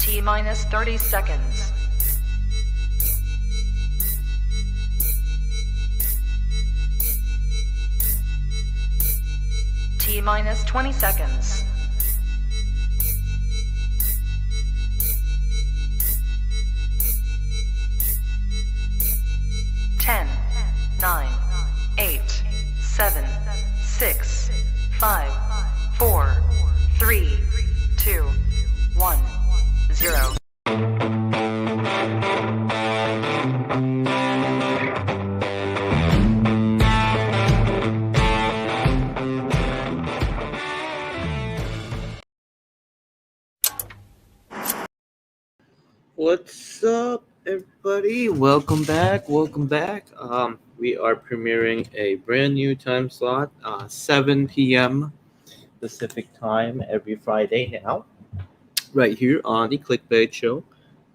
T minus 30 seconds. T minus 20 seconds. 10, 9, 8, 7, 6, 5, 4, 3, 2, 1, 0. What's up, everybody? Welcome back. We are premiering a brand new time slot, 7 p.m. Pacific time every Friday now, right here on the ckBait show,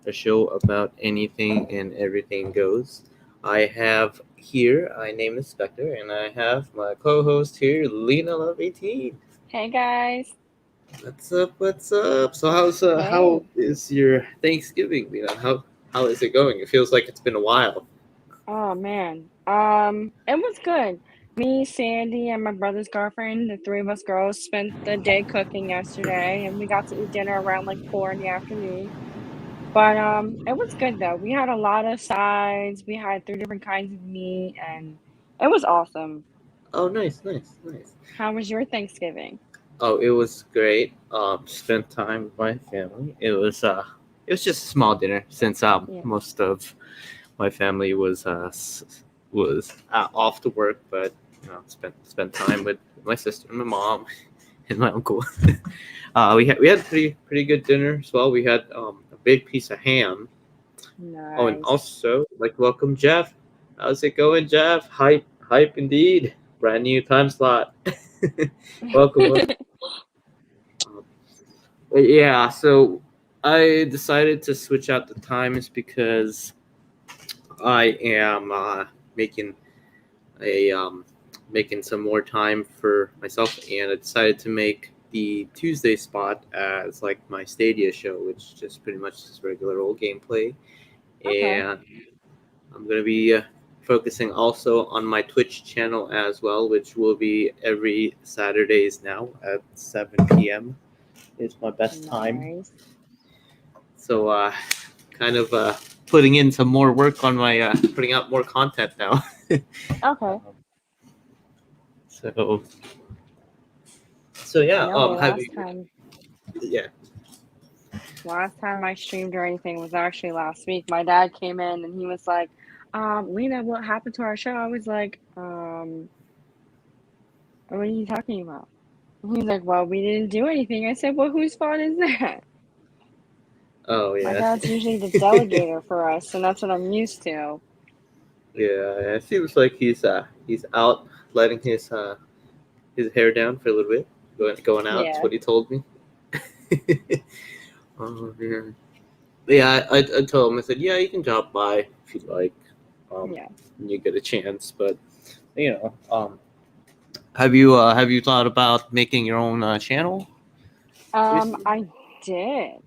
a show about anything and everything goes. I have here, my name is Spectre, and I have my co-host here, Lena Love 18. Hey guys. What's up? So how is your Thanksgiving, Lena? How is it going? It feels like it's been a while. Oh man. It was good. Me, Sandy, and my brother's girlfriend, the three of us girls spent the day cooking yesterday, and we got to eat dinner around like 4 in the afternoon. But it was good though. We had a lot of sides. We had 3 different kinds of meat, and it was awesome. Oh, nice. How was your Thanksgiving? Oh, it was great. Spent time with my family. It was just a small dinner since Yeah. most of my family was off to work, but spent time with my sister and my mom and my uncle. We had pretty good dinner as well. We had a big piece of ham. Nice. Oh, and also welcome Jeff. How's it going, Jeff? Hype indeed. Brand new time slot. welcome. Yeah, so I decided to switch out the times because I am making making some more time for myself, and I decided to make the Tuesday spot as like my Stadia show, which just pretty much is regular old gameplay. Okay. And I'm gonna be focusing also on my Twitch channel as well, which will be every Saturdays now at 7 p.m. It's my best time. Nice. So kind of putting in some more work on my putting out more content now. Okay. So yeah, I know have you? Yeah. last time I streamed or anything was actually last week. My dad came in and he was like, Lena, what happened to our show? I was like, what are you talking about? And he's like, well, we didn't do anything. I said, well, whose fault is that? Oh yeah. My dad's usually the delegator for us, and that's what I'm used to. Yeah, it seems like he's out letting his hair down for a little bit, going out. That's Yeah. what he told me. Oh man. Yeah, I told him. I said, yeah, you can drop by if you like. Yeah. When you get a chance, but have you thought about making your own channel? I did.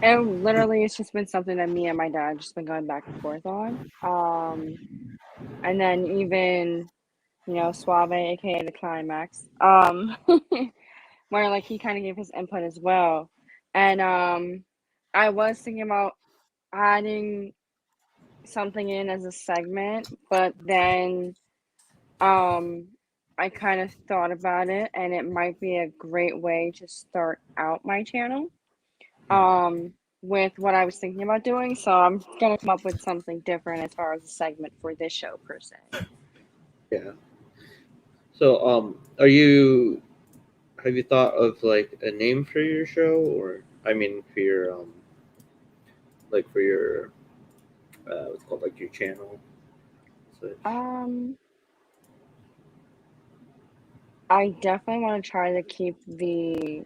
It literally it's just been something that me and my dad just been going back and forth on. And then even, Suave, aka the climax, where like he kind of gave his input as well. And I was thinking about adding something in as a segment, but then I kind of thought about it, and it might be a great way to start out my channel with what I was thinking about doing. So I'm gonna come up with something different as far as a segment for this show per se. Yeah. So have you thought of like a name for your show, or I mean for your what's it called, like your channel? So, I definitely want to try to keep the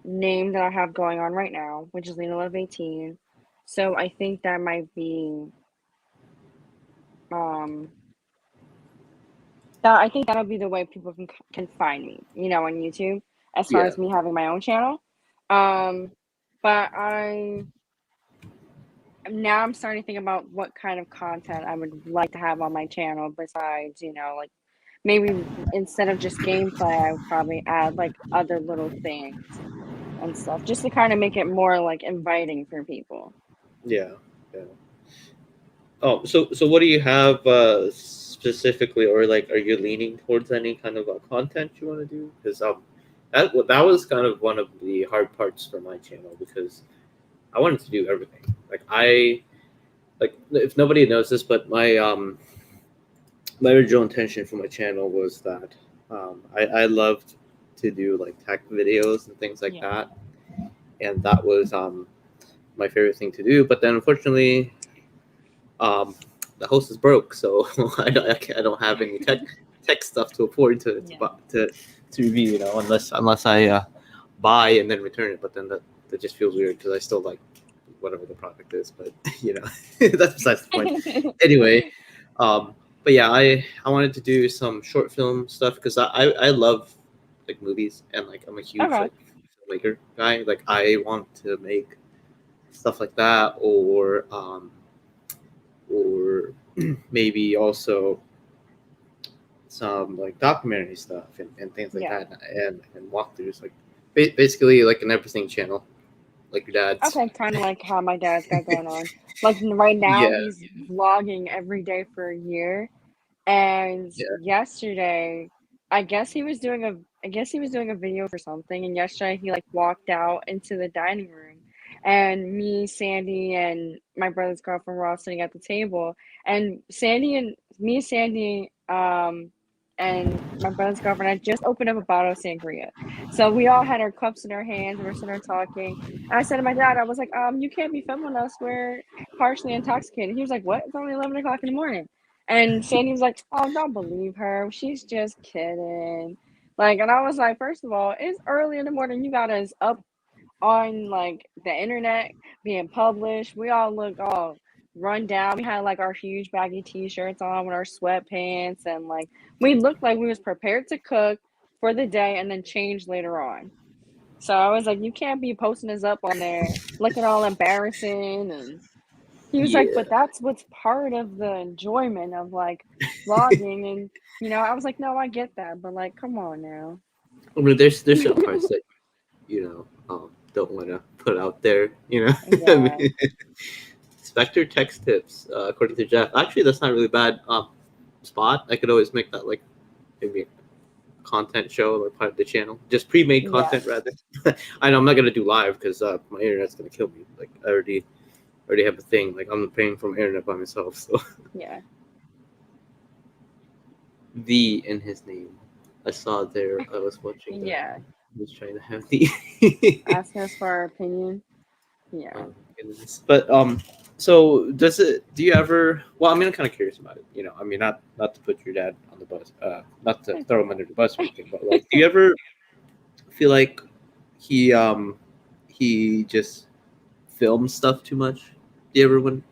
name that I have going on right now, which is Lena Love 18. So I think that might be I think that'll be the way people can find me, you know, on YouTube, as far Yeah, as me having my own channel. But now I'm starting to think about what kind of content I would like to have on my channel besides, you know, like maybe instead of just gameplay, I would probably add like other little things and stuff just to kind of make it more like inviting for people. yeah, yeah. Oh, so what do you have specifically, or like, are you leaning towards any kind of content you want to do? Because that was kind of one of the hard parts for my channel because I wanted to do everything. Like if nobody knows this, but my original intention for my channel was that I loved to do like tech videos and things like Yeah. that, and that was my favorite thing to do. But then unfortunately, the host is broke, so I don't have any tech stuff to afford to review, you know, unless I buy and then return it. But then that just feels weird because I still like whatever the product is, but you know, that's besides the point. Anyway, but yeah, I wanted to do some short film stuff because I love like movies, and like I'm a huge Okay. like filmmaker guy. Like I want to make stuff like that, or maybe also some like documentary stuff and things like Yeah. that, and walkthroughs, like basically like an everything channel, like your dad's. Okay, kind of like how my dad's got going on. Like right now, Yeah, he's vlogging every day for a year. And yeah, yesterday, I guess he was doing a video for something. And yesterday, he like walked out into the dining room, and me, Sandy, and my brother's girlfriend were all sitting at the table. And Sandy, and my brother's girlfriend had just opened up a bottle of sangria. So we all had our cups in our hands and we're sitting there talking. And I said to my dad, I was like, you can't be filming us. We're partially intoxicated. He was like, what? It's only 11 o'clock in the morning. And Sandy was like, oh, don't believe her. She's just kidding. Like, and I was like, first of all, it's early in the morning. You got us up on like the internet being published. We all look all run down. We had like our huge baggy t-shirts on with our sweatpants, and like we looked like we was prepared to cook for the day and then change later on. So I was like, you can't be posting us up on there looking all embarrassing. And he was like, yeah. but that's what's part of the enjoyment of like vlogging. And you know, I was like, no, I get that, but like, come on now. I mean, there's certain parts that you know don't want to put out there. You know, I Yeah, mean, Spectre text tips, according to Jeff. Actually, that's not really bad. Spot. I could always make that like maybe a content show or part of the channel, just pre-made yeah, content rather. I know I'm not gonna do live because my internet's gonna kill me. Like I already have a thing. Like I'm paying for my internet by myself. So yeah, the in his name, I saw there. I was watching that. yeah. He was trying to have the. Asking us for our opinion. Yeah. Oh, goodness. But so does it? Do you ever? Well, I mean, I'm kind of curious about it. You know, I mean, not to put your dad on the bus, not to throw him under the bus or anything, but like, do you ever feel like he just films stuff too much? Do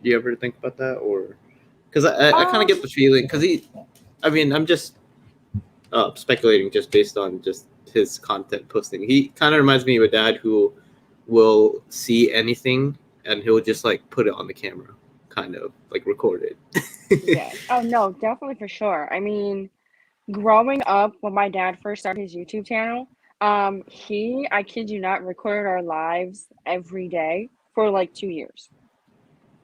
you ever think about that, or because I kind of get the feeling because I mean, I'm just speculating just based on just his content posting. He kind of reminds me of a dad who will see anything and he'll just like put it on the camera, kind of like record it. Yeah. Oh no, definitely for sure. I mean, growing up when my dad first started his YouTube channel, I kid you not, recorded our lives every day for like 2 years.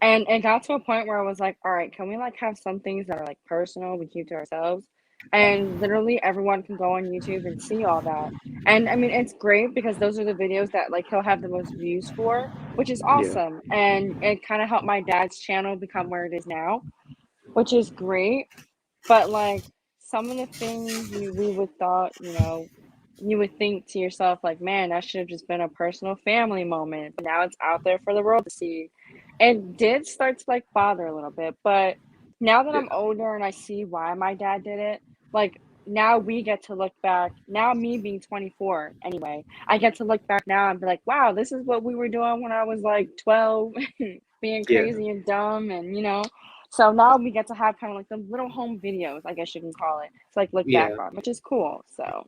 And it got to a point where I was like, all right, can we like have some things that are like personal, we keep to ourselves? And literally everyone can go on YouTube and see all that. And I mean, it's great because those are the videos that like he'll have the most views for, which is Yeah, awesome. And it kind of helped my dad's channel become where it is now, which is great. But like some of the things we would thought, you know, you would think to yourself like, man, that should have just been a personal family moment. But now it's out there for the world to see. It did start to like bother a little bit, but now that yeah, I'm older and I see why my dad did it, like now we get to look back. Now me being 24 anyway, I get to look back now and be like, wow, this is what we were doing when I was like 12, being yeah, crazy and dumb and you know. So now we get to have kind of like the little home videos, I guess you can call it, to like look back Yeah. on, which is cool. So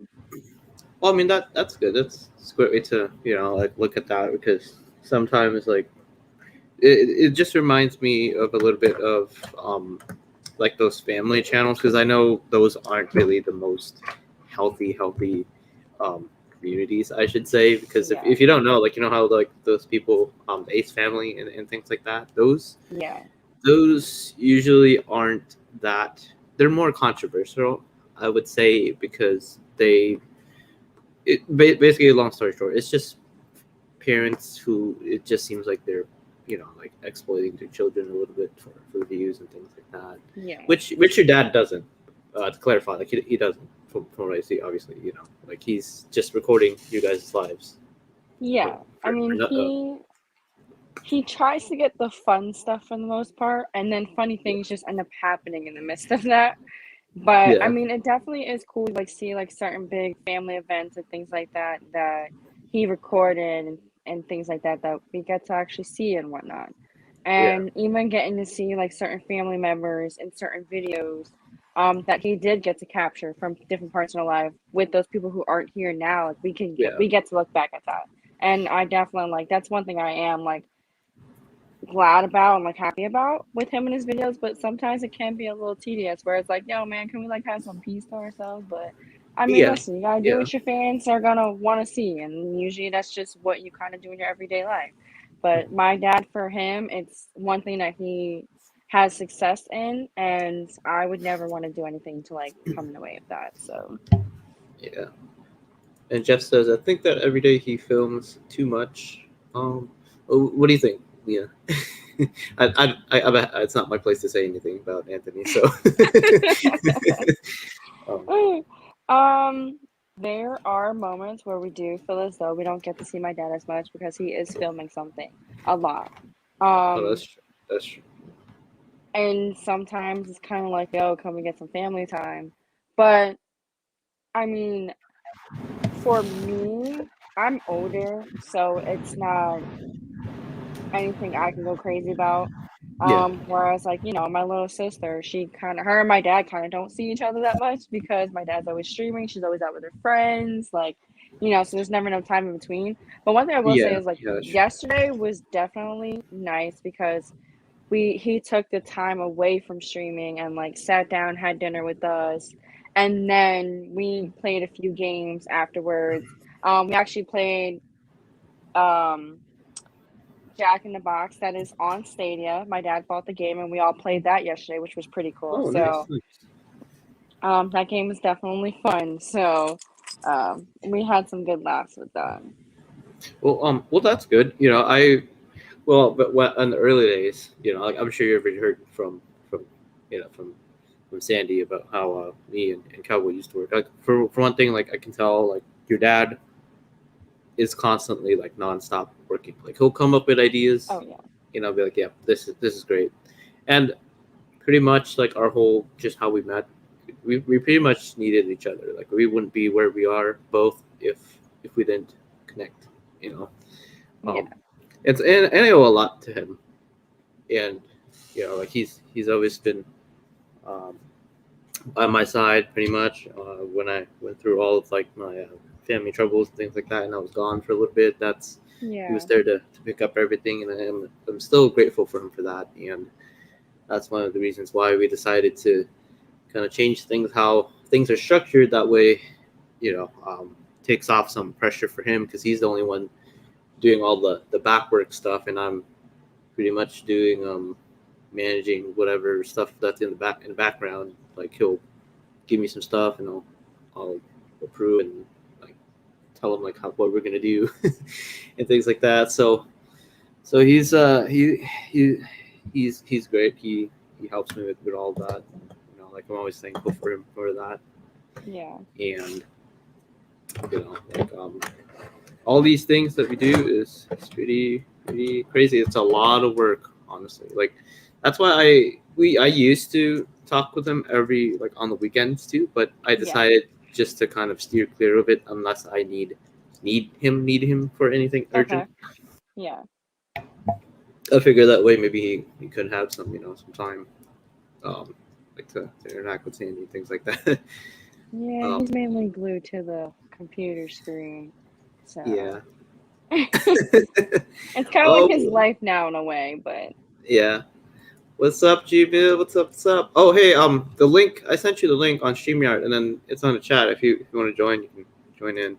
Well, I mean that's good. It's a great way to like look at that because sometimes like it just reminds me of a little bit of like those family channels because I know those aren't really the most healthy um, communities I should say because yeah, if you don't know like how like those people the Ace family and things like that yeah, those usually aren't that they're more controversial I would say because basically a long story short it's just parents who it just seems like they're like exploiting their children a little bit for views and things like that yeah, which your dad doesn't to clarify like he doesn't from what I see obviously like he's just recording you guys' lives for, yeah. I mean, he tries to get the fun stuff for the most part, and then funny things just end up happening in the midst of that. But I yeah mean, it definitely is cool to like see like certain big family events and things like that that he recorded and things like that that we get to actually see and whatnot. yeah And even getting to see like certain family members in certain videos that he did get to capture from different parts of their life with those people who aren't here now, like yeah we get to look back at that. And I definitely like that's one thing I am like glad about and like happy about with him and his videos, but sometimes it can be a little tedious where it's like, yo man, can we like have some peace to ourselves? But I mean, yeah listen, you gotta do yeah what your fans are gonna want to see, and usually that's just what you kind of do in your everyday life. But my dad, for him, it's one thing that he has success in, and I would never want to do anything to like come in the way of that. So yeah and Jeff says I think that every day he films too much what do you think yeah I bet it's not my place to say anything about Anthony so um, um, there are moments where we do feel as though we don't get to see my dad as much because he is filming something a lot. oh Um, that's true that's true and sometimes it's kind of like, yo, can we get some family time? But I mean, for me, I'm older, so it's not anything I can go crazy about. yeah Whereas like, my little sister, she kind of her and my dad kind of don't see each other that much because my dad's always streaming, she's always out with her friends, like, so there's never no time in between. But one thing I will say yeah is like yeah that's true. yesterday was definitely nice because he took the time away from streaming and like sat down, had dinner with us, and then we played a few games afterwards. We actually played um Jack in the Box that is on Stadia. My dad bought the game and we all played that yesterday, which was pretty cool. Oh, So nice. that game was definitely fun. So we had some good laughs with that. Well, that's good. But in the early days, like, I'm sure you ever heard from, from Sandy about how me and Cowboy used to work. Like, for one thing, like, I can tell, like, your dad is constantly, like, nonstop working. Like, he'll come up with ideas, Oh yeah. be like, yeah, this is great. And pretty much, like, our whole, just how we met, we pretty much needed each other. Like, we wouldn't be where we are both if we didn't connect, you know. Yeah. Um, and I owe a lot to him, and like he's always been um, by my side pretty much when I went through all of like my family troubles and things like that, and I was gone for a little bit. He was Yeah. there to pick up everything, and I'm still grateful for him for that, and that's one of the reasons why we decided to kind of change things how things are structured that way, takes off some pressure for him because he's the only one doing all the back work stuff, and I'm pretty much doing managing whatever stuff that's in the background. Like he'll give me some stuff, and I'll approve and like tell him like what we're gonna do and things like that. So he's great. He helps me with all that. Like I'm always thankful for him for that. Yeah. And like all these things that we do is pretty crazy. It's a lot of work, honestly. Like that's why I used to talk with him every like on the weekends too, but I Yeah. decided just to kind of steer clear of it unless I need him for anything Okay. urgent. Yeah. I figure that way maybe he could have some some time. like to interact with Sandy, things like that. Yeah, um, he's mainly glued to the computer screen. yeah. So it's kind of like his Oh, life now in a way, but yeah. What's up, G-Bill? What's up? What's up? Oh, hey, the link I sent you the link on StreamYard, and then it's on the chat. If you want to join, you can join in.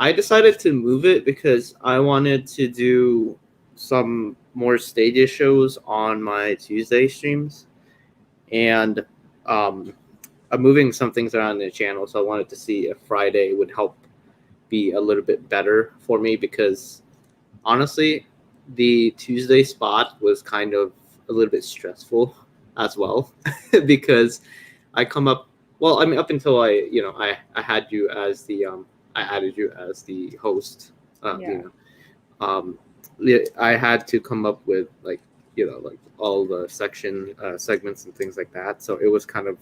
I decided to move it because I wanted to do some more Stadia shows on my Tuesday streams, and um, I'm moving some things around the channel, so I wanted to see if Friday would help be a little bit better for me because honestly, the Tuesday spot was kind of a little bit stressful as well because I come up well, I mean up until I had you as the I added you as the host, yeah. yeah, I had to come up with like all the segments and things like that. So it was kind of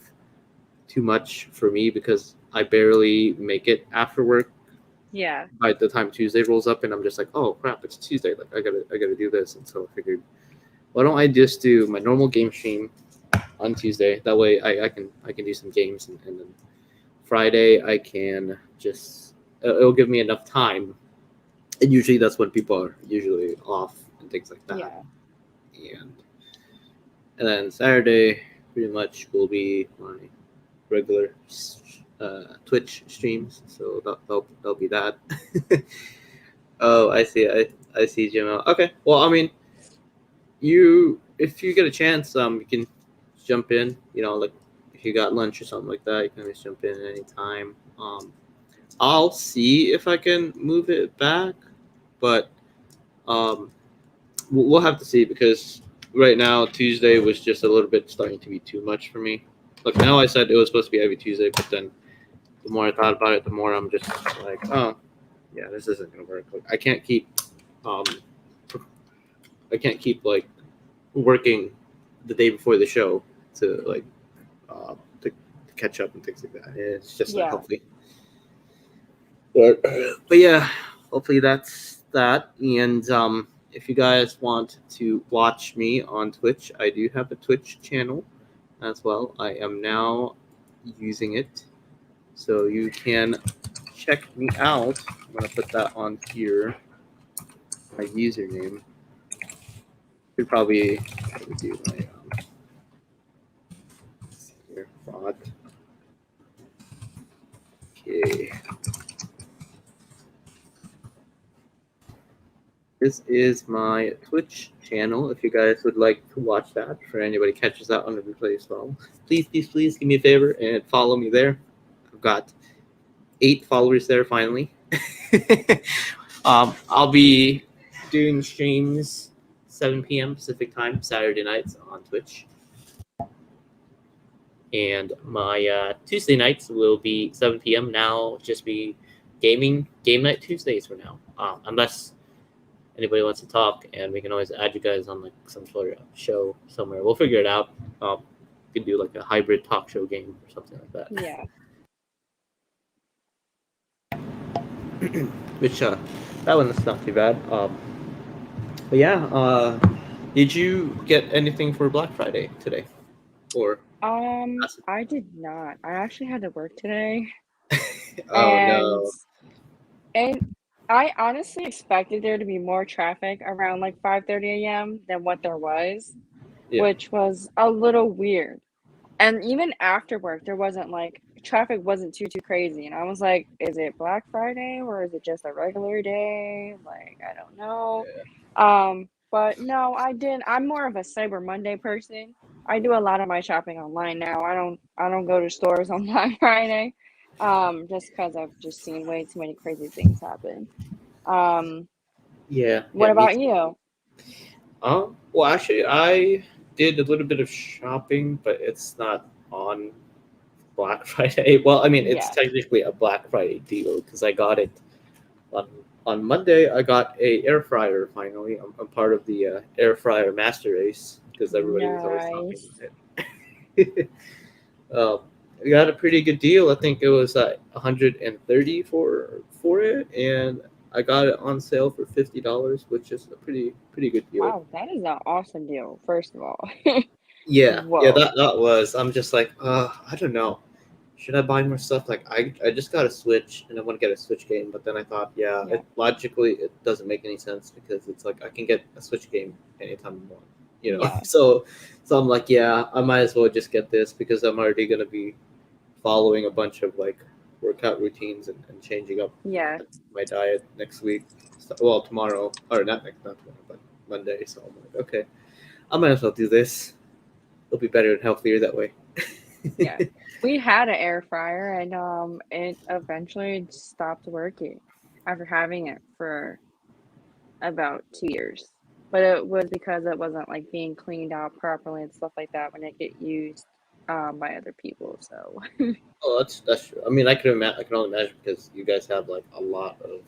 too much for me because I barely make it after work Yeah. by the time Tuesday rolls up, and I'm just like, oh crap, it's Tuesday. Like I gotta do this, and so I figured, why don't I just do my normal game stream on Tuesday? That way, I can do some games, and then Friday I can just it'll give me enough time, and usually that's when people are usually off and things like that, Yeah. and then Saturday pretty much will be my regular Twitch streams, so that'll be that. Oh, I see. I see, Jim. Okay. Well, I mean, if you get a chance, you can jump in. Like if you got lunch or something like that, you can always jump in at any time. I'll see if I can move it back, but um, we'll have to see because right now Tuesday was just a little bit starting to be too much for me. Look, I know I said it was supposed to be every Tuesday, but then the more I thought about it, the more I'm just like, oh, yeah, this isn't gonna work. Like, um, like working the day before the show to like to catch up and things like that. It's just not Yeah. healthy. But yeah, hopefully that's that. And if you guys want to watch me on Twitch, I do have a Twitch channel as well. I am now using it, so you can check me out. I'm gonna put that on here. My username. Should probably do my here, bot. Okay. This is my Twitch channel. If you guys would like to watch that, for anybody catches that on the replay as well, please give me a favor and follow me there. I've got 8 followers there finally. I'll be doing streams 7 p.m. Pacific time Saturday nights on Twitch, and my Tuesday nights will be 7 p.m. Now just be game night Tuesdays for now, unless anybody wants to talk, and we can always add you guys on like some sort of show somewhere. We'll figure it out. We can do like a hybrid talk show game or something like that. Yeah. Which that one's not too bad. But yeah, did you get anything for Black Friday today? Or I did not. I actually had to work today. oh and no. and I honestly expected there to be more traffic around like 5:30 a.m. than what there was, Yeah. which was a little weird. And even after work, there wasn't like traffic wasn't too crazy. And I was like, is it Black Friday or is it just a regular day? Like, I don't know. But no, I didn't. I'm more of a Cyber Monday person. I do a lot of my shopping online now. I don't go to stores on Black Friday. Just because I've just seen way too many crazy things happen. Um, Yeah, what me about too. you? Well, actually, I did a little bit of shopping, but it's not on Black Friday. Well, I mean, it's Yeah. technically a Black Friday deal because I got it on Monday. I got a air fryer finally. I'm part of the air fryer master race because everybody was always talking Nice. about it. I got a pretty good deal. I think it was 130 for it, and I got it on sale for $50, which is a pretty good deal. Wow, that is an awesome deal, first of all. Yeah, Whoa. that was. I'm just like, I don't know. Should I buy more stuff? Like, I just got a Switch and I want to get a Switch game, but then I thought, yeah, Yeah. logically it doesn't make any sense because it's like I can get a Switch game anytime I want, you know. Yeah. So I'm like, yeah, I might as well just get this because I'm already gonna be following a bunch of like workout routines and changing up Yeah. my diet next week. So, well, tomorrow or not tomorrow, but Monday. So I'm like, okay, I might as well do this. It'll be better and healthier that way. Yeah. We had an air fryer and it eventually stopped working after having it for about 2 years. But it was because it wasn't like being cleaned out properly and stuff like that when it get used by other people. So Oh, that's true. I mean, I can only imagine because you guys have like a lot of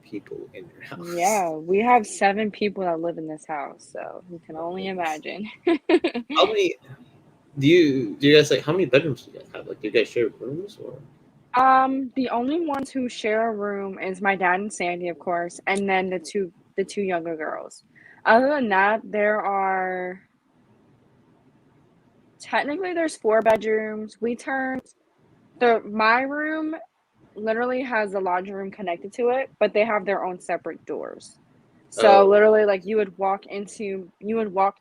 people in your house. yeah, we have 7 people that live in this house, so you can Oh, only goodness. imagine. How many do you guys like? How many bedrooms do you guys have? Like, do you guys share rooms or? The only ones who share a room is my dad and Sandy, of course, and then the two younger girls. Other than that, technically there's 4 bedrooms. My room literally has a laundry room connected to it, but they have their own separate doors. So Oh, literally, like you would walk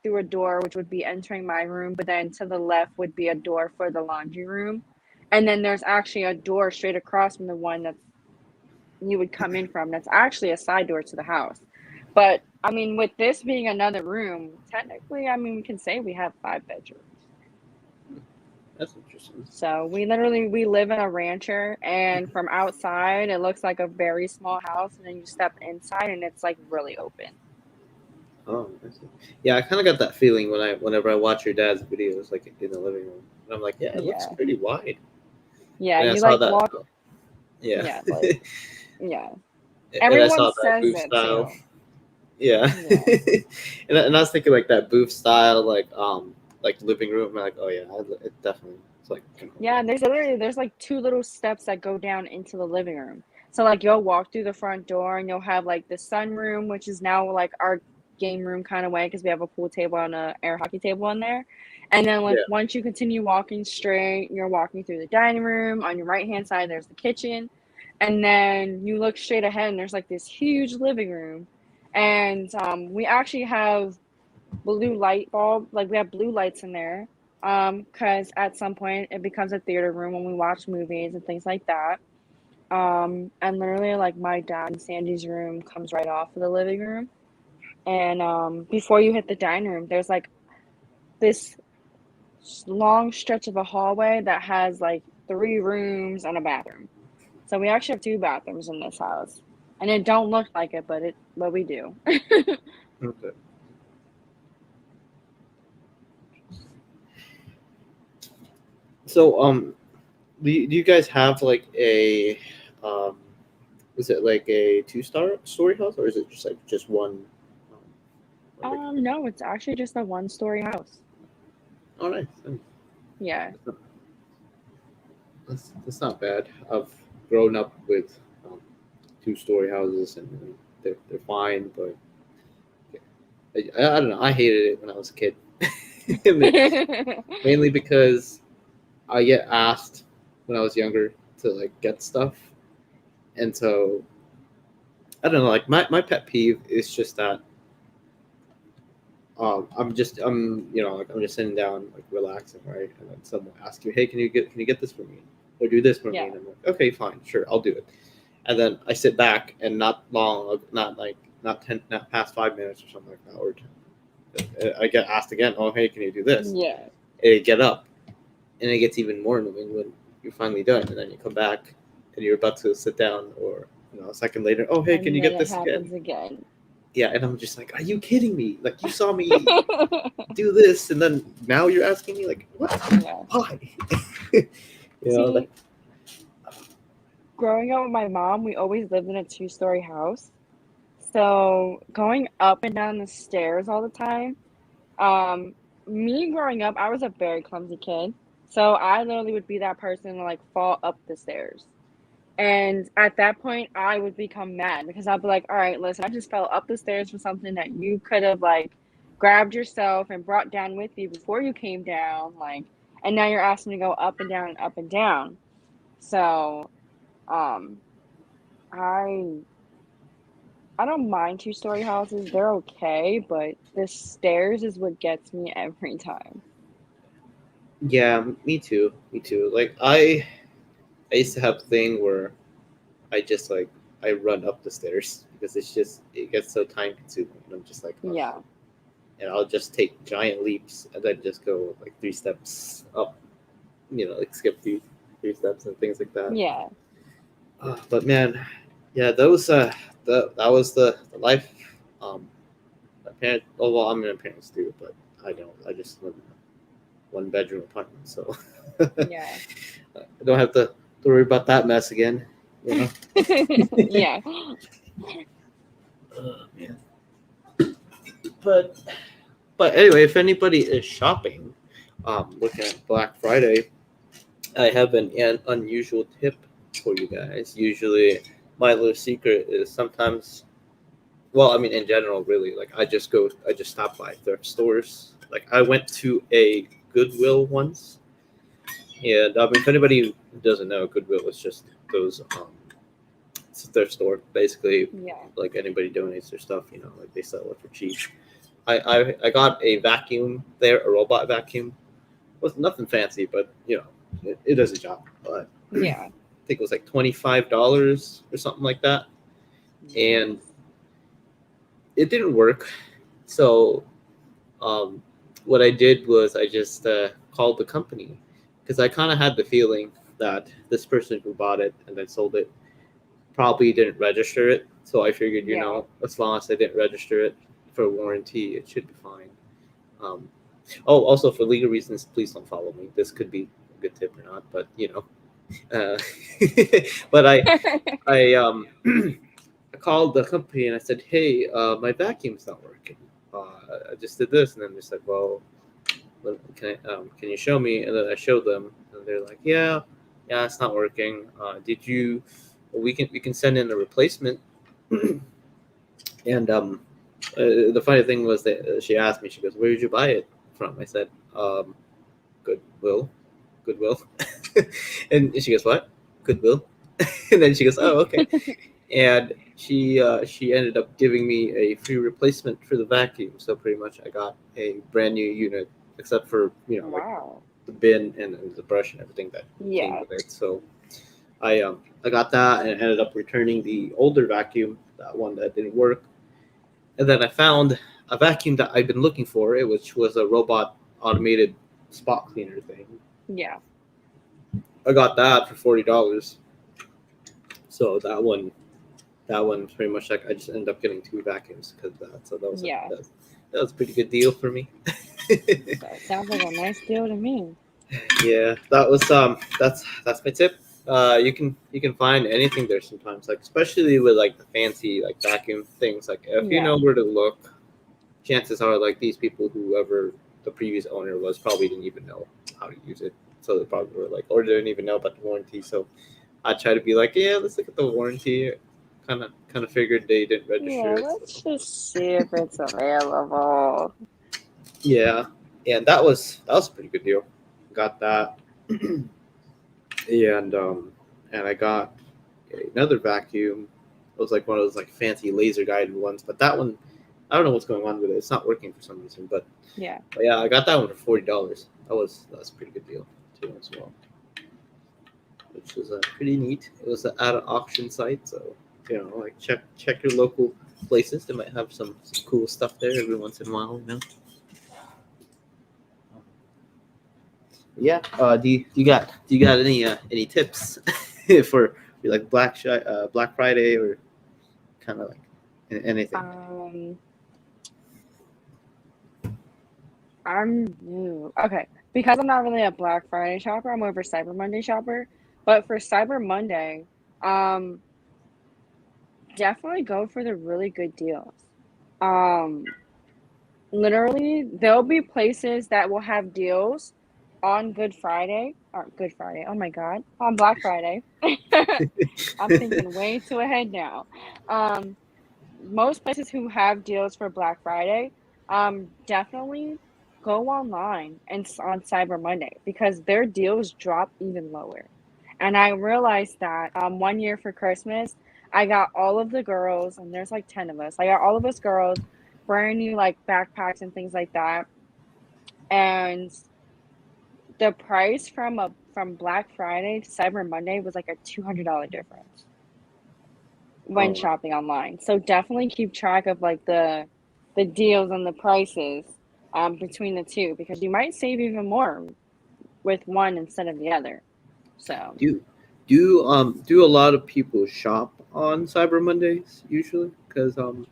through a door, which would be entering my room, but then to the left would be a door for the laundry room. And then there's actually a door straight across from the one that you would come in from. That's actually a side door to the house. But I mean, with this being another room, technically, I mean, we can say we have 5 bedrooms. that's interesting. So we live in a rancher, and from outside it looks like a very small house, and then you step inside and it's like really open. Oh, I see. Yeah, I kind of got that feeling whenever I watch your dad's videos, like in the living room, and I'm like, yeah, it looks Yeah. pretty wide. Yeah, And I you saw like that. walk. Yeah, Yeah, like yeah. and I Everyone saw that says booth it style. too. Yeah, Yeah. and I was thinking like that booth style, like living room. I'm like, oh yeah, it definitely. It's like, Yeah, and there's like 2 little steps that go down into the living room. So like you'll walk through the front door and you'll have like the sunroom, which is now like our game room kind of way because we have a pool table and a air hockey table in there. And then like yeah, once you continue walking straight, you're walking through the dining room. On your right hand side, there's the kitchen. And then you look straight ahead and there's like this huge living room. And we actually have blue light bulb, like we have blue lights in there. Because at some point it becomes a theater room when we watch movies and things like that. And literally like my dad and Sandy's room comes right off of the living room. And before you hit the dining room, there's like this long stretch of a hallway that has like 3 rooms and a bathroom. So we actually have 2 bathrooms in this house. And it don't look like it, but we do. okay. So do you guys have like a um, is it like a story house or is it just like just one? Like, No, it's actually just a 1-story house. all right, Yeah. that's not bad. I've grown up with 2-story houses and they're fine, but I don't know. I hated it when I was a kid, mainly because I get asked when I was younger to like get stuff, and so I don't know. Like my pet peeve is just that I'm just sitting down like relaxing, right, and then someone asks you, hey, can you get this for me or do this for me, Yeah. and I'm like, okay, fine, sure, I'll do it, and then I sit back and not past 5 minutes or something like that, or 10, I get asked again, oh hey, can you do this, Yeah. and I get up, and it gets even more annoying when you're finally done, and then you come back and you're about to sit down, or a second later, oh hey, can And you then get it this again? happens again. Yeah, and I'm just like, are you kidding me? Like, you saw me do this, and then now you're asking me, like, what? Yeah. Why? See, growing up with my mom, we always lived in a 2-story house. So going up and down the stairs all the time, um, me growing up, I was a very clumsy kid. So I literally would be that person to like fall up the stairs. And at that point, I would become mad because I'd be like, all right, listen, I just fell up the stairs for something that you could have like grabbed yourself and brought down with you before you came down, like, and now you're asking to go up and down and up and down. So, um, I don't mind two-story houses. They're okay, but the stairs is what gets me every time. Yeah, me too. Me too. Like I used to have a thing where I just like I run up the stairs because it gets so time consuming, and I'm just like, oh. Yeah. And I'll just take giant leaps and then just go like 3 steps up, like skip three steps and things like that. Yeah. But man, yeah, those that was the life. My parents. Oh well, I'm in parents too, but I don't. I just live in a 1-bedroom apartment, so Yeah. I don't have to worry about that mess again. Yeah. Man. But anyway, if anybody is shopping, looking at Black Friday, I have an unusual tip for you guys. Usually, my little secret is sometimes, well, I mean, in general, really, like I just stop by thrift stores. Like I went to a Goodwill once, and I mean, if anybody doesn't know, Goodwill is just those it's a thrift store basically. Yeah. Like anybody donates their stuff, like they sell it for cheap. I got a vacuum there, a robot vacuum. It was nothing fancy, but it does a job. But Yeah. I think it was like $25 or something like that, and it didn't work. So what I did was I just called the company because I kind of had the feeling that this person who bought it and then sold it probably didn't register it. So I figured, as long as I didn't register it for warranty, it should be fine. Also for legal reasons, please don't follow me. This could be a good tip or not, but but I I called the company and I said, hey, my vacuum's not working. I just did this, and then they said, well, can you show me? And then I showed them, and they're like, yeah, it's not working. We can send in a replacement. And the funny thing was that she asked me, she goes, where did you buy it from? I said, Goodwill. And she goes, what? Goodwill? And then she goes, oh, okay. And she ended up giving me a free replacement for the vacuum. So pretty much I got a brand new unit, except for Wow. like the bin and the brush and everything that came with it. So I got that and ended up returning the older vacuum, that one that didn't work. And then I found a vacuum that I've been looking for, which was a robot automated spot cleaner thing. Yeah. I got that for $40. So that one pretty much like I just ended up getting 2 vacuums because of that. So that was a pretty good deal for me. That sounds like a nice deal to me. Yeah, that was that's my tip. You can find anything there sometimes, like especially with like the fancy like vacuum things. Like if you know where to look, chances are like these people, whoever the previous owner was, probably didn't even know how to use it. So they probably were like, or they didn't even know about the warranty. So I try to be like, yeah, let's look at the warranty. Kind of figured they didn't register. Yeah, let's just see if it's available. Yeah, and that was a pretty good deal. Got that, and I got another vacuum. It was like one of those like fancy laser guided ones, but that one, I don't know what's going on with it. It's not working for some reason. But yeah, I got that one for $40. That was a pretty good deal too as well, which was pretty neat. It was at an auction site, so like check your local places. They might have some cool stuff there every once in a while. Yeah. Do you got any tips for like Black Friday or kind of like anything? I'm new. Okay, because I'm not really a Black Friday shopper. I'm more of a Cyber Monday shopper. But for Cyber Monday, definitely go for the really good deals. Literally, there'll be places that will have deals on Good Friday. Oh my God, on Black Friday. I'm thinking way too ahead now. Most places who have deals for Black Friday Definitely go online and on Cyber Monday because their deals drop even lower. And I realized that one year for Christmas, I got all of the girls, and there's like 10 of us. I got all of us girls brand new like backpacks and things like that. And the price from Black Friday to Cyber Monday was like a $200 difference when Oh, shopping online. So definitely keep track of like the deals and the prices between the two because you might save even more with one instead of the other. So do a lot of people shop on Cyber Mondays usually? Because I'm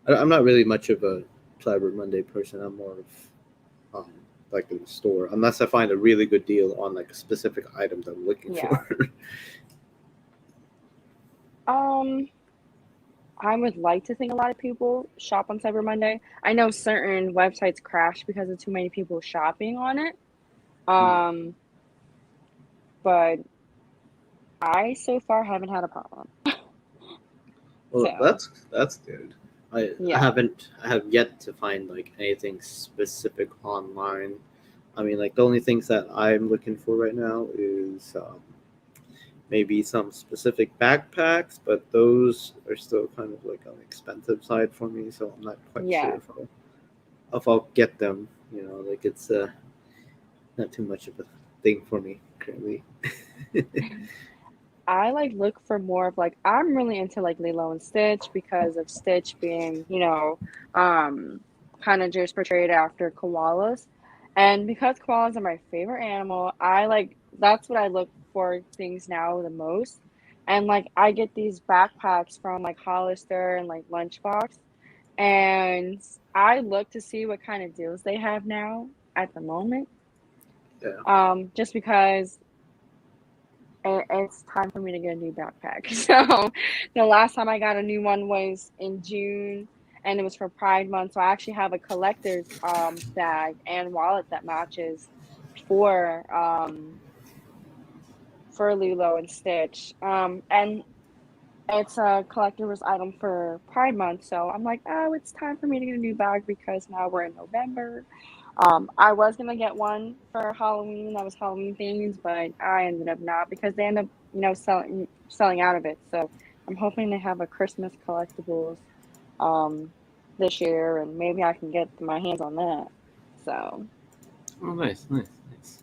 not really much of a Cyber Monday person. I'm more of um like in the store, unless I find a really good deal on like a specific item that I'm looking yeah. for. Um I would like to think a lot of people shop on Cyber Monday. I know certain websites crash because of too many people shopping on it. Hmm. Um but I so far haven't had a problem. Well, So, that's good. yeah. I have yet to find like anything specific online. I mean, like the only things that I'm looking for right now is maybe some specific backpacks, but those are still kind of like on the expensive side for me, so I'm not quite sure Yeah. if I'll get them. You know, like it's not too much of a thing for me currently. I like look for more of like I'm really into like Lilo and Stitch because of Stitch being, um kind of just portrayed after koalas. And because koalas are my favorite animal, I like that's what I look for things now the most. And like I get these backpacks from like Hollister and like Lunchbox and I look to see what kind of deals they have now at the moment. Yeah. Just because it's time for me to get a new backpack. So the last time I got a new one was in June and it was for Pride Month. So I actually have a collector's bag and wallet that matches for for Lilo and Stitch. And it's a collector's item for Pride Month. So I'm like, oh, it's time for me to get a new bag because now we're in November. I was gonna get one for Halloween that was Halloween themed, but I ended up not because they end up, selling out of it. So I'm hoping they have a Christmas collectibles um this year, and maybe I can get my hands on that. So Oh, nice, nice, nice.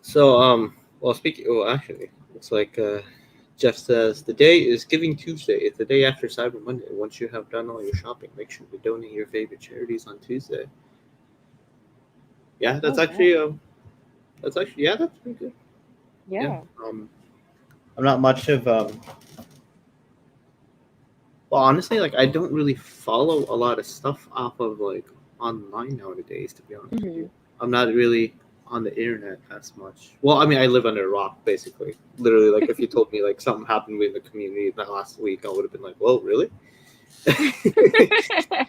So, well, speaking. Oh, actually, it's like Jeff says the day is Giving Tuesday. It's the day after Cyber Monday. Once you have done all your shopping, make sure to donate your favorite charities on Tuesday. Yeah, oh yeah, yeah, that's pretty good. Yeah. yeah. I'm not much of well, honestly, like I don't really follow a lot of stuff off of like online nowadays. To be honest with Hmm. you, I'm not really on the internet as much. Well, I mean, I live under a rock, basically. Literally, like if you told me like something happened within the community that last week, I would have been like, "Well, really?"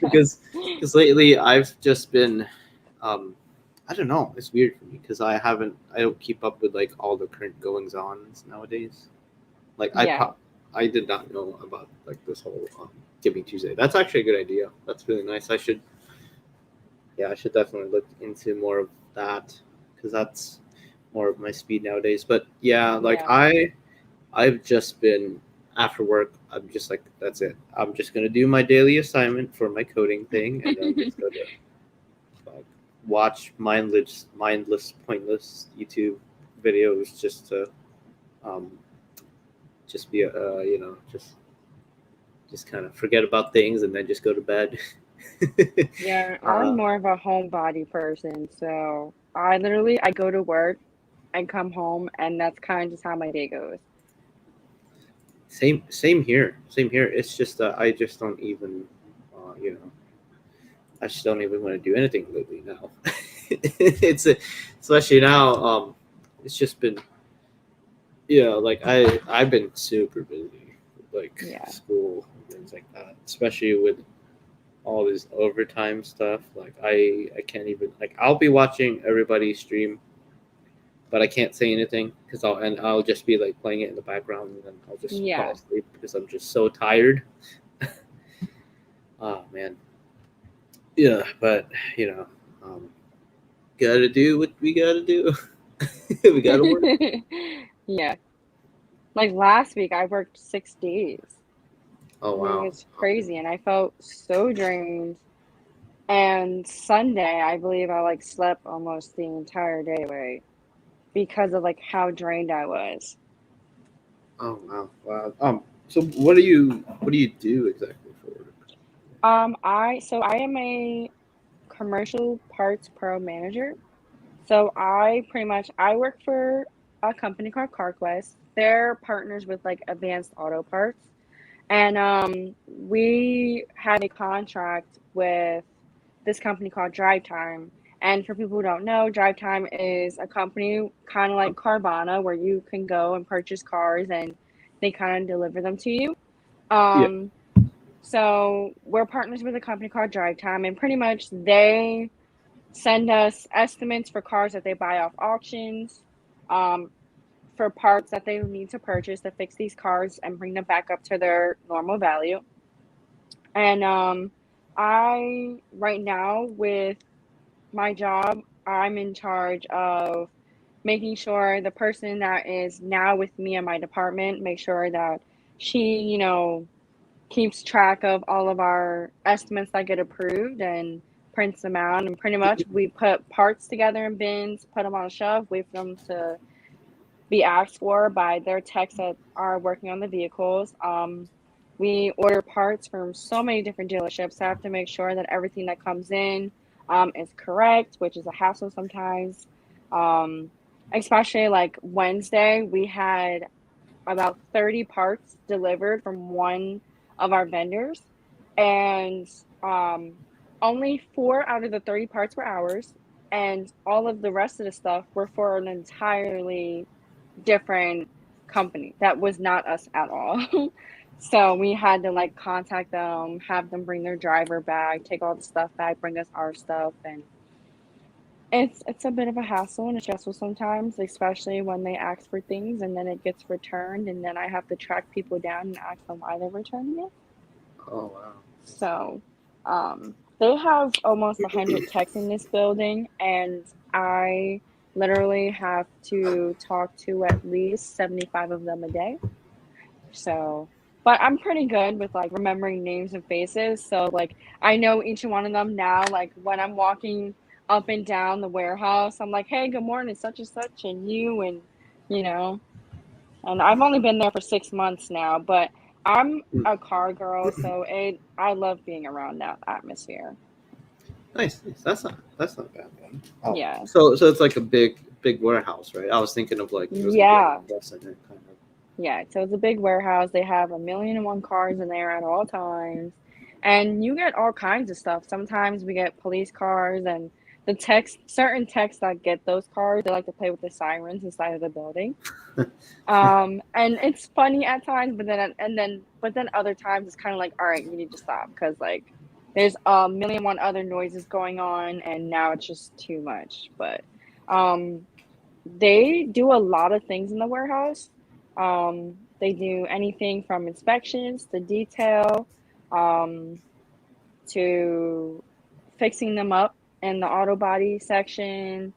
because because lately I've just been, um, I don't know. It's weird for me because I don't keep up with like all the current goings ons nowadays. Like Yeah, I did not know about like this whole Giving Tuesday. That's actually a good idea. That's really nice. I should definitely look into more of that because that's more of my speed nowadays. But yeah, like yeah. I've just been after work. I'm just like that's it. I'm just gonna do my daily assignment for my coding thing, and then just go to like watch pointless YouTube videos just to um, just be just kind of forget about things and then just go to bed. Yeah, I'm uh, more of a homebody person, so I go to work and come home, and that's kind of just how my day goes. same here. Same here. It's just I just don't even, you know, I just don't even want to do anything lately now. Especially now. It's just been like I've been super busy with like Yeah. school and things like that. Especially with all this overtime stuff. Like I can't even like I'll be watching everybody stream, but I can't say anything because I'll just be like playing it in the background and then I'll just fall Yeah. asleep because I'm just so tired. Oh man. Yeah, but you know, um, gotta do what we gotta do. We gotta work. Yeah. Like last week, I worked 6 days. Oh I mean, wow. it's crazy, and I felt so drained. And Sunday, I believe I like slept almost the entire day away because of like how drained I was. Oh wow. Wow. So what do you do exactly for work? I am a commercial parts pro manager. So I work for a company called CarQuest. They're partners with like Advanced Auto Parts. And we have a contract with this company called Drive Time. And for people who don't know, Drive Time is a company kind of like Carvana where you can go and purchase cars and they kind of deliver them to you. Yeah. Um, so we're partners with a company called Drive Time, and pretty much they send us estimates for cars that they buy off auctions, um, for parts that they need to purchase to fix these cars and bring them back up to their normal value. And I right now with my job, I'm in charge of making sure the person that is now with me in my department, make sure that she, keeps track of all of our estimates that get approved and prints them out. And pretty much we put parts together in bins, put them on a shelf, wait for them to be asked for by their techs that are working on the vehicles. We order parts from so many different dealerships. So I have to make sure that everything that comes in is correct, which is a hassle sometimes. Um, Especially like Wednesday, we had about 30 parts delivered from one of our vendors, and um, only four out of the 30 parts were ours, and all of the rest of the stuff were for an entirely different company that was not us at all. So we had to like contact them, have them bring their driver back, take all the stuff back, bring us our stuff, and it's a bit of a hassle and it's stressful sometimes, especially when they ask for things and then it gets returned and then I have to track people down and ask them why they're returning it. Oh wow. So, they have almost 100 techs in this building, and I literally have to talk to at least 75 of them a day. So, but I'm pretty good with like remembering names and faces. So, like, I know each one of them now. Like, when I'm walking up and down the warehouse, I'm like, hey, good morning, such and such, and you, and you know, and I've only been there for 6 months now, but I'm a car girl, so I love being around that atmosphere. Nice, nice. That's not bad, man. Oh, Yeah. so it's like a big warehouse, right? I was thinking of like it was gonna be like Yeah. a bus in it, kind of. Yeah. So it's a big warehouse. They have a million and one cars in there at all times. And you get all kinds of stuff. Sometimes we get police cars and certain techs that get those cars, they like to play with the sirens inside of the building. And it's funny at times, but then other times it's kind of like, all right, you need to stop because like there's a million one other noises going on, and now it's just too much. But um, they do a lot of things in the warehouse. They do anything from inspections to detail, um, to fixing them up in the auto body section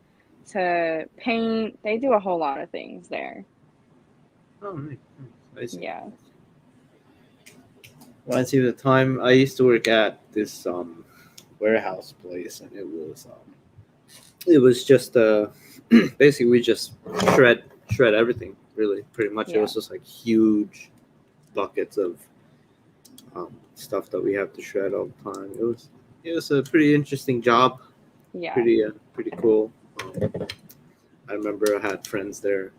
to paint. They do a whole lot of things there. Oh, nice, nice. I see. Yeah. Well, I see the time I used to work at this warehouse place, and it was just basically we just shred everything. Really, pretty much. It Yeah. was just like huge buckets of stuff that we have to shred all the time. It was a pretty interesting job. Yeah. Pretty cool. I remember I had friends there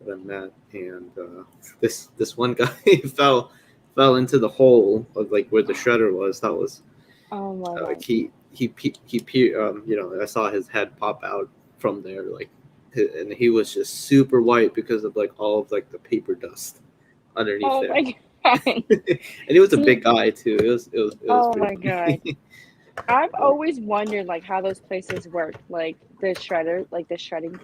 that I met, and this one guy fell into the hole of like where the shredder was. That was Oh my like God. I saw his head pop out from there, like, and he was just super white because of like all of like the paper dust underneath Oh there. my God. And he was a See, big guy too. It was oh pretty my God. funny. I've always wondered like how those places work, like the shredder, like the shredding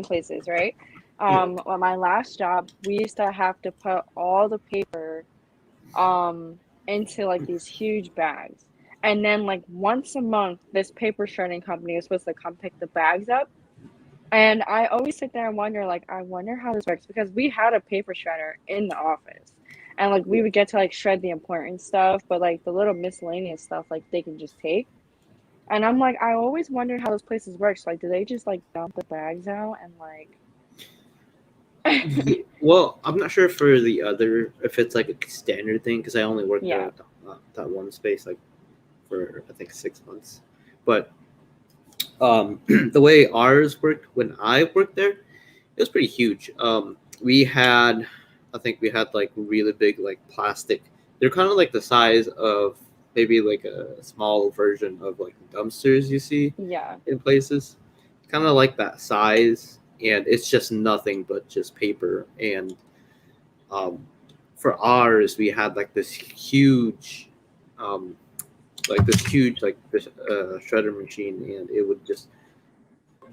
places, right? Yeah. On my last job, we used to have to put all the paper um into like these huge bags. And then like once a month, this paper shredding company is supposed to come pick the bags up. And I always sit there and wonder, like, I wonder how this works because we had a paper shredder in the office. And like we Yeah. would get to like shred the important stuff, but like the little miscellaneous stuff, like they can just take. And I'm like, I always wondered how those places work. So like, do they just like dump the bags out and like Yeah, well, I'm not sure for the other if it's like a standard thing because I only worked there yeah, at that one space like for I think 6 months. But the way ours worked when I worked there, it was pretty huge. We had, I think we had like really big like plastic. They're kind of like the size of maybe like a small version of like dumpsters you see yeah, in places, kind of like that size, and it's just nothing but just paper. And um, for ours, we had like this huge, um, like this shredder machine, and it would just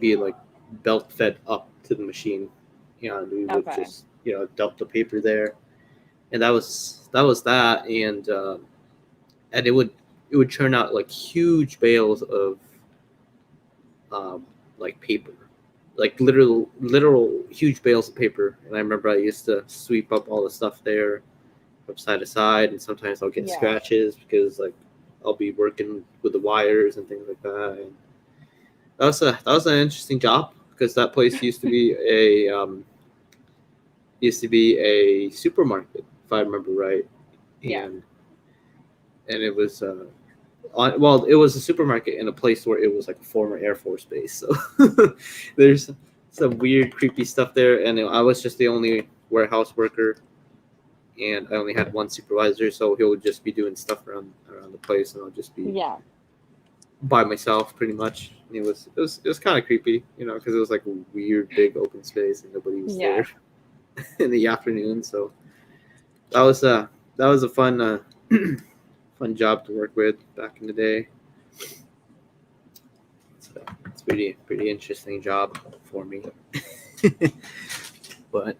be like belt fed up to the machine, and we would okay, just dump the paper there, and that was that, and it would churn out like huge bales of um, like paper, like literal huge bales of paper. And I remember I used to sweep up all the stuff there from side to side, and sometimes I'll get yeah, scratches because like I'll be working with the wires and things like that. And that was an interesting job because that place used to be a supermarket if I remember right, yeah, and it was well, it was a supermarket in a place where it was like a former Air Force base. So there's some weird, creepy stuff there. And I was just the only warehouse worker, and I only had one supervisor, so he'll just be doing stuff around the place, and I'll just be yeah, by myself pretty much. And it was kind of creepy, because it was like a weird, big open space, and nobody was yeah. there in the afternoon. So that was a fun. Fun job to work with back in the day. So it's pretty interesting job for me. But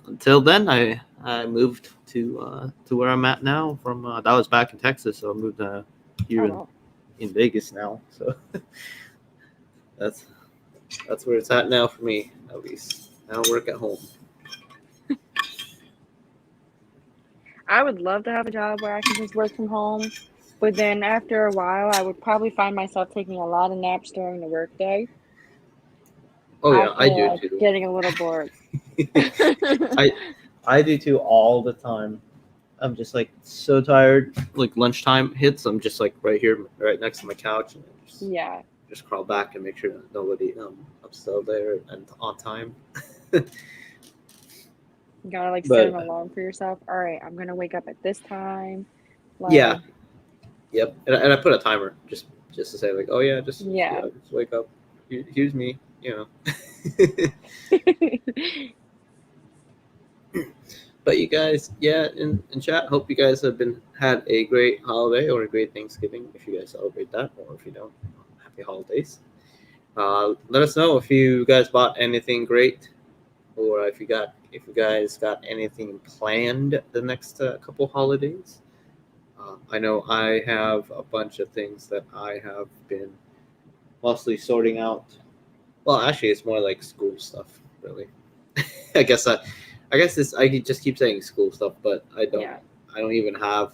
until then, I moved to where I'm at now. From that was back in Texas, so I moved here Oh, in Vegas now. So that's that's where it's at now for me, at least. Now I work at home. I would love to have a job where I can just work from home, but then after a while, I would probably find myself taking a lot of naps during the workday. Oh I yeah, I feel do like too. getting a little bored. I I do too all the time. I'm just like so tired. Like lunchtime hits, I'm just like right here, right next to my couch, and I Yeah, just crawl back and make sure that nobody I'm still there and on time. you gotta like set an But alarm for yourself. All right, I'm gonna wake up at this time. yeah, Like, yep. And I put a timer just to say like, oh yeah, yeah. just wake up. Here's me, But you guys, yeah, in chat, hope you guys have had a great holiday or a great Thanksgiving if you guys celebrate that, or if you don't, happy holidays. Let us know if you guys bought anything great, or if you guys got anything planned the next couple holidays. I know I have a bunch of things that I have been mostly sorting out. Well, actually, it's more like school stuff, really. I guess I could just keep saying school stuff, but Yeah. I don't even have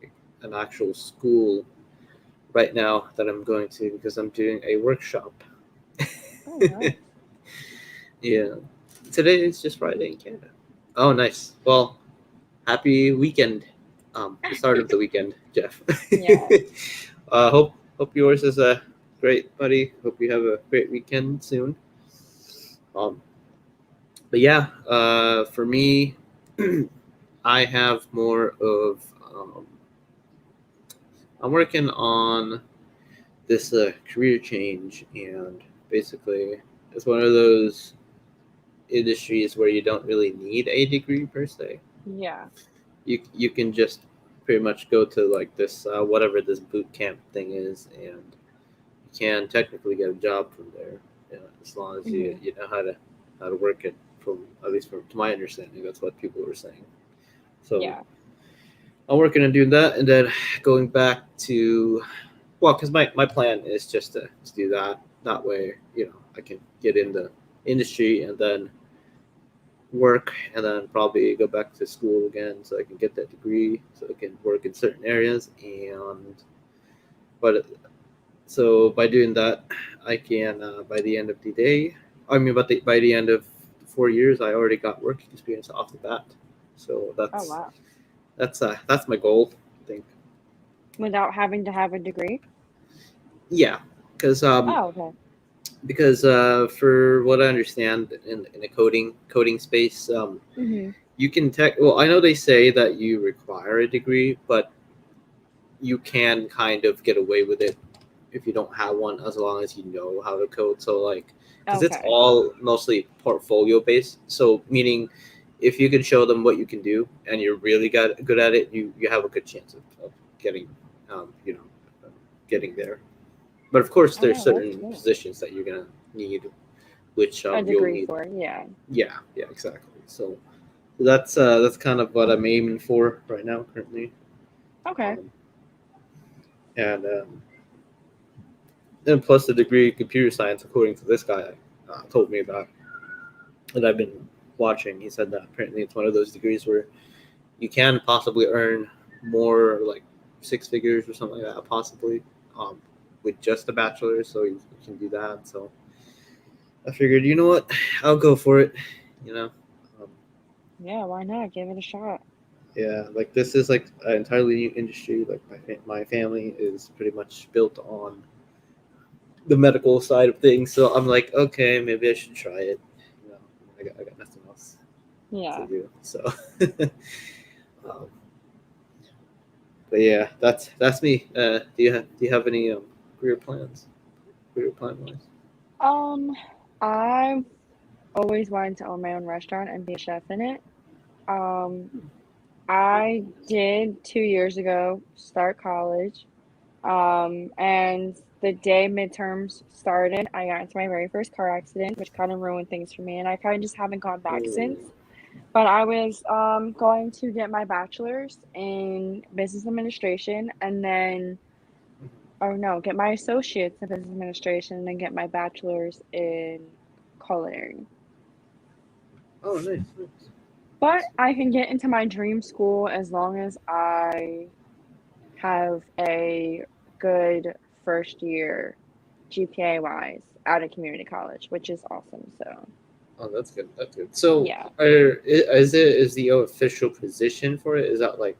like, an actual school right now that I'm going to because I'm doing a workshop. Oh, nice. Yeah, today is just Friday in Canada. Oh, nice. Well, happy weekend. The start of the weekend, Jeff. Yeah. Hope yours is a great, buddy. Hope you have a great weekend soon. Um, but yeah, for me, I have more of. I'm working on this career change, and basically, it's one of those industries where you don't really need a degree per se. Yeah. You can just pretty much go to like this whatever this boot camp thing is, and you can technically get a job from there, as long as Hmm. you know how to work it. From at least from to my understanding, that's what people were saying. So Yeah. I'm working on doing that, and then going back to because my plan is just to do that. That way, I can get in the industry and then work, and then probably go back to school again so I can get that degree, so I can work in certain areas. But so by doing that, I can by the end of the day, I mean, by the end of 4 years, I already got work experience off the bat. So Oh wow. that's my goal, I think. Without having to have a degree? Yeah, because Oh, okay. for what I understand in the coding space, Mhm. you can well, I know they say that you require a degree, but you can kind of get away with it if you don't have one, as long as you know how to code. So like, because it's Okay. all mostly portfolio based, so meaning if you can show them what you can do and you're really good at it, you have a good chance of getting um, you know getting there. But of course, there's Oh, that's certain cool. positions that you're gonna need, which A you'll degree need. for, yeah. Yeah, exactly. So that's kind of what I'm aiming for right now, currently. Okay. Um, and and plus the degree in computer science, according to this guy, told me about that I've been watching. He said that apparently it's one of those degrees where you can possibly earn more, like six figures or something like that, possibly, um, with just a bachelor's. So you can do that. So I figured, you know what, I'll go for it. You know, um, Yeah, why not? Give it a shot. yeah, like this is like an entirely new industry. Like my family is pretty much built on the medical side of things. So I'm like, okay, maybe I should try it. You know, I got nothing else to Yeah. do. So, um, but yeah, that's me. Do you have any career plans? Career plan wise? Um, I've always wanted to own my own restaurant and be a chef in it. Um, I did 2 years ago start college. And the day midterms started, I got into my very first car accident, which kind of ruined things for me, and I kind of just haven't gone back since. Mm. But I was going to get my bachelor's in business administration, and then, or no, get my associate's in business administration, and then get my bachelor's in culinary. Oh, nice, nice. But I can get into my dream school as long as I have a good first year GPA wise out of community college, which is awesome. So Oh, that's good. That's good. So, yeah. is the official position for it? Is that like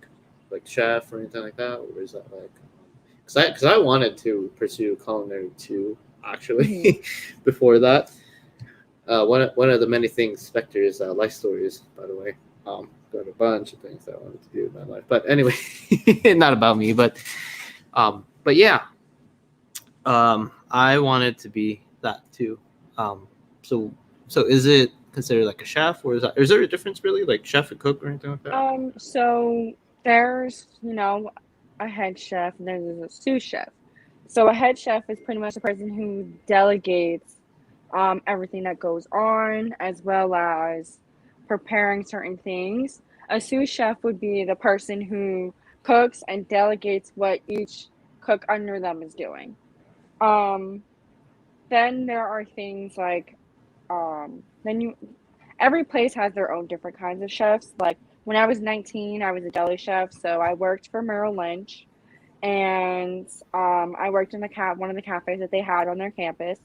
chef or anything like that, or is that like? Because I wanted to pursue culinary too, Hmm. actually, before that. One of the many things Spectre is life stories, by the way. Got a bunch of things that I wanted to do in my life, but anyway, not about me, but yeah, I wanted to be that too. Um, so so is it considered like a chef, or is there a difference really, like chef and cook or anything like that? So there's, a head chef and there's a sous chef. So a head chef is pretty much the person who delegates everything that goes on as well as preparing certain things. A sous chef would be the person who cooks and delegates what each cook under them is doing. Um, then there are things like then you every place has their own different kinds of chefs. Like when I was 19, I was a deli chef, so I worked for Merrill Lynch, and I worked in the one of the cafes that they had on their campus,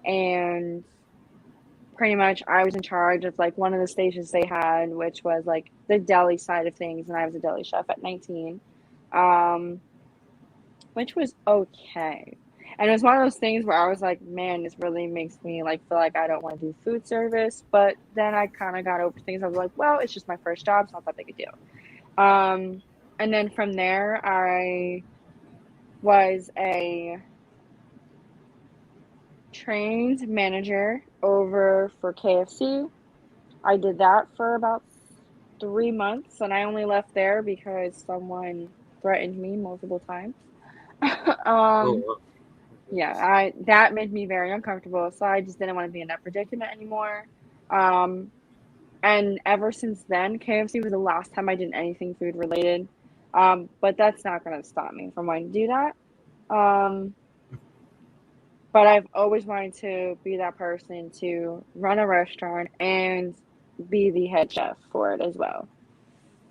and pretty much I was in charge of like one of the stations they had, which was like the deli side of things, and I was a deli chef at 19, um, which was okay. And it was one of those things where I was like, man, this really makes me like feel like I don't want to do food service. But then I kind of got over things. I was like, well, it's just my first job. It's not that big a deal. And then from there, I was a trained manager over for KFC. I did that for about 3 months, and I only left there because someone threatened me multiple times. Oh, um, wow. Yeah, I that made me very uncomfortable, so I just didn't want to be in that predicament anymore. Um, and ever since then, KFC was the last time I did anything food related. But that's not gonna stop me from wanting to do that. But I've always wanted to be that person to run a restaurant and be the head chef for it as well.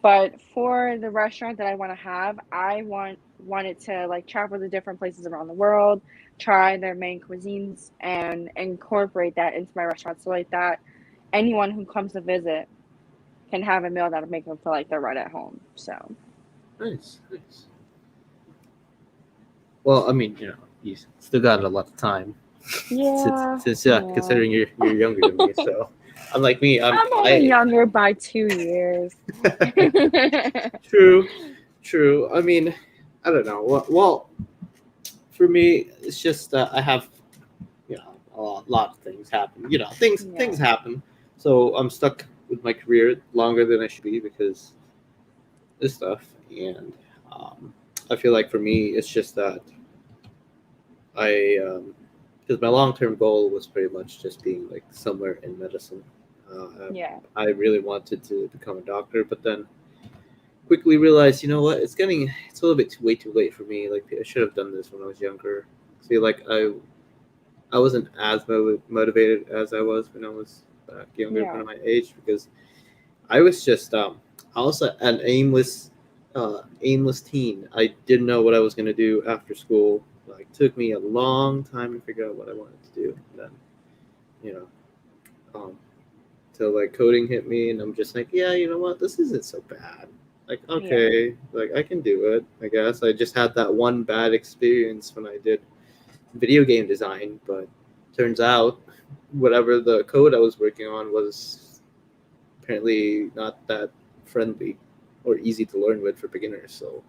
But for the restaurant that I want to have, I wanted to like travel to different places around the world, try their main cuisines, and incorporate that into my restaurant so like that anyone who comes to visit can have a meal that'll make them feel like they're right at home. So Nice, nice. Well, I mean, you still got a lot of time. yeah, Considering you're younger than me, so unlike me, I'm only younger by 2 years. True, true. I mean, I don't know. Well, for me, it's just that I have, a lot of things happen. Things Yeah, happen. So I'm stuck with my career longer than I should be because this stuff, and I feel like for me, it's just that because my long term goal was pretty much just being like somewhere in medicine. yeah, I really wanted to become a doctor, but then quickly realized, you know what, it's a little bit way too late for me. Like I should have done this when I was younger. See, like I wasn't as motivated as I was when I was back younger, yeah, when my age, because I was just I was an aimless teen. I didn't know what I was gonna do after school. Like took me a long time to figure out what I wanted to do. And then, you know, um, till like coding hit me, and I'm just like, yeah, you know what, this isn't so bad. Like yeah, okay, like I can do it. I guess I just had that one bad experience when I did video game design, but turns out whatever the code I was working on was apparently not that friendly or easy to learn with for beginners. So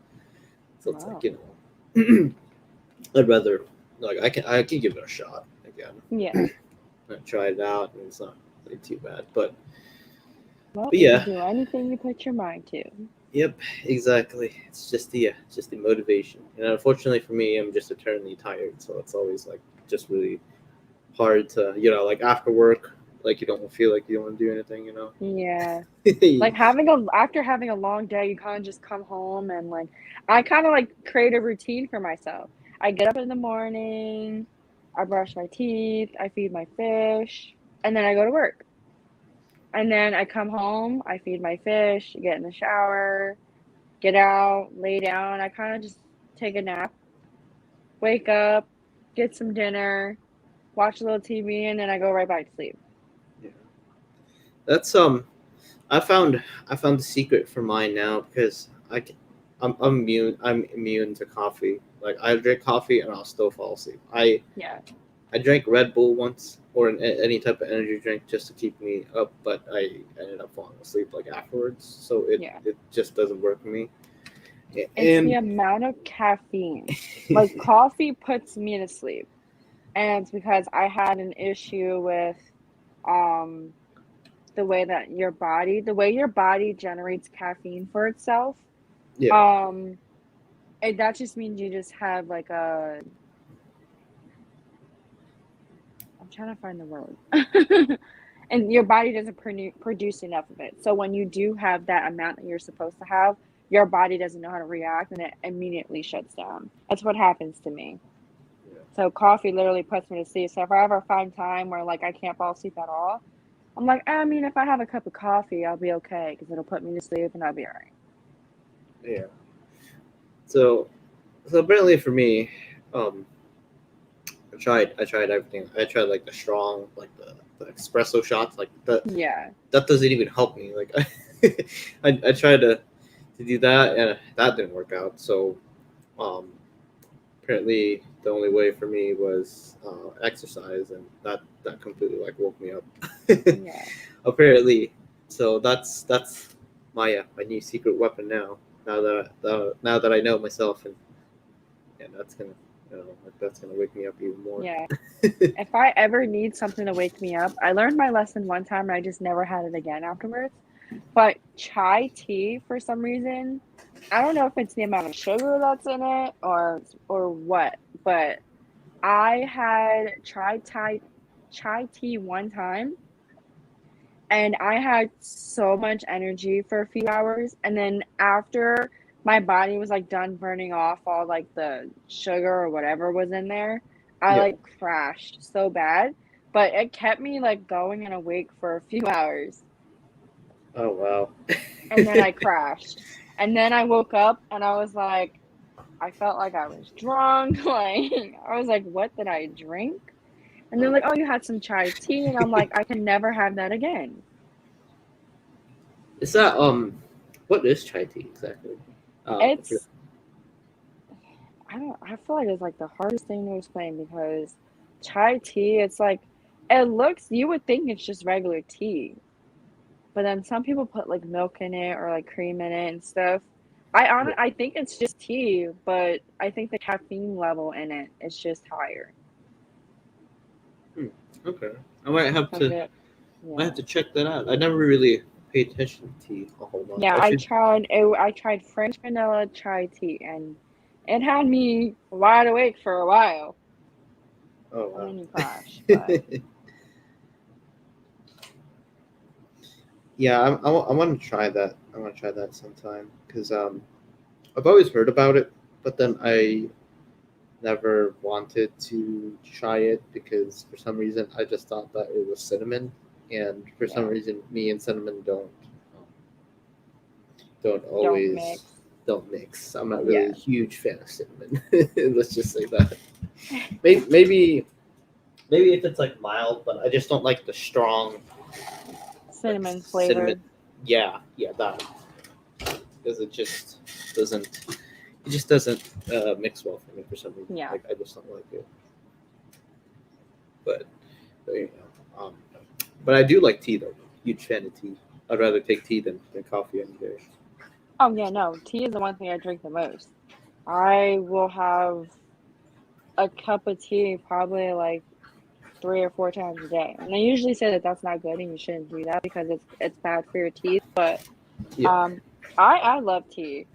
it's like wow, I'd rather like I can give it a shot again. yeah. I tried it out and it's not really too bad, Well, but you can yeah, do anything you put your mind to. yep, exactly. It's just the motivation, and unfortunately for me, I'm just eternally tired, so it's always like just really hard to like after work, like you don't feel like you don't want to do anything, Yeah. Like after having a long day, you kind of just come home and like I kind of like create a routine for myself. I get up in the morning, I brush my teeth, I feed my fish, and then I go to work. And then I come home, I feed my fish, get in the shower, get out, lay down. I kind of just take a nap, wake up, get some dinner, watch a little TV, and then I go right back to sleep. Yeah. That's I found the secret for mine now because I'm immune to coffee. Like I drink coffee and I'll still fall asleep. Yeah. I drank Red Bull once or any type of energy drink just to keep me up, but I ended up falling asleep like afterwards. So it Yeah. it just doesn't work for me. It's the And amount of caffeine. Like coffee puts me to sleep. And it's because I had an issue with um the way your body generates caffeine for itself. yeah, Um and that just means you just have like I'm trying to find the word. And your body doesn't produce enough of it. So when you do have that amount that you're supposed to have, your body doesn't know how to react and it immediately shuts down. That's what happens to me. yeah, So coffee literally puts me to sleep. So if I ever find time where like I can't fall asleep at all, I'm like, I mean, if I have a cup of coffee, I'll be okay because it'll put me to sleep and I'll be all right. yeah. So apparently for me, um, I tried everything. I tried like the strong, like the espresso shots, like Yeah, that doesn't even help me. Like I tried to do that and that didn't work out. So um, apparently the only way for me was exercise, and that completely like woke me up. yeah, Apparently, so that's my new secret weapon now. Now that I know myself, and that's gonna that's gonna wake me up even more. yeah. If I ever need something to wake me up, I learned my lesson one time and I just never had it again afterwards. But chai tea, for some reason, I don't know if it's the amount of sugar that's in it or what, but I had tried chai tea one time and I had so much energy for a few hours and then after my body was like done burning off all like the sugar or whatever was in there, I Yeah. like crashed so bad. But it kept me like going and awake for a few hours. Oh wow. And then I crashed. And then I woke up and I was like, I felt like I was drunk. Like, I was like, what did I drink? And they're like, oh, you had some chai tea. And I'm like, I can never have that again. Is that what is chai tea exactly? It's, I feel like it's like the hardest thing to explain because chai tea, it's like, you would think it's just regular tea. But then some people put like milk in it or like cream in it and stuff. I think it's just tea, but I think the caffeine level in it is just higher. Okay. I might have Of to it. might Yeah. have to check that out. I never really paid attention to tea a whole lot. Yeah, I I should. tried French vanilla chai tea and it had me wide awake for a while. Oh And wow. then you crash. But Yeah, I want to try that. I want to try that sometime because I've always heard about it, but then I never wanted to try it because for some reason I just thought that it was cinnamon, and for some yeah, reason me and cinnamon don't always mix. don't mix. I'm not really Yeah. a huge fan of cinnamon. Let's just say that. Maybe if it's like mild, but I just don't like the strong Cinnamon flavor. Yeah, that because it just doesn't mix well for me for some reason. Yeah. Like I just don't like it. But you know, but I do like tea though. Huge fan of tea. I'd rather take tea than coffee any day. Oh yeah, no. Tea is the one thing I drink the most. I will have a cup of tea probably like 3 or 4 times a day. And they usually say that that's not good and you shouldn't do that because it's bad for your teeth. But Yeah. I love tea.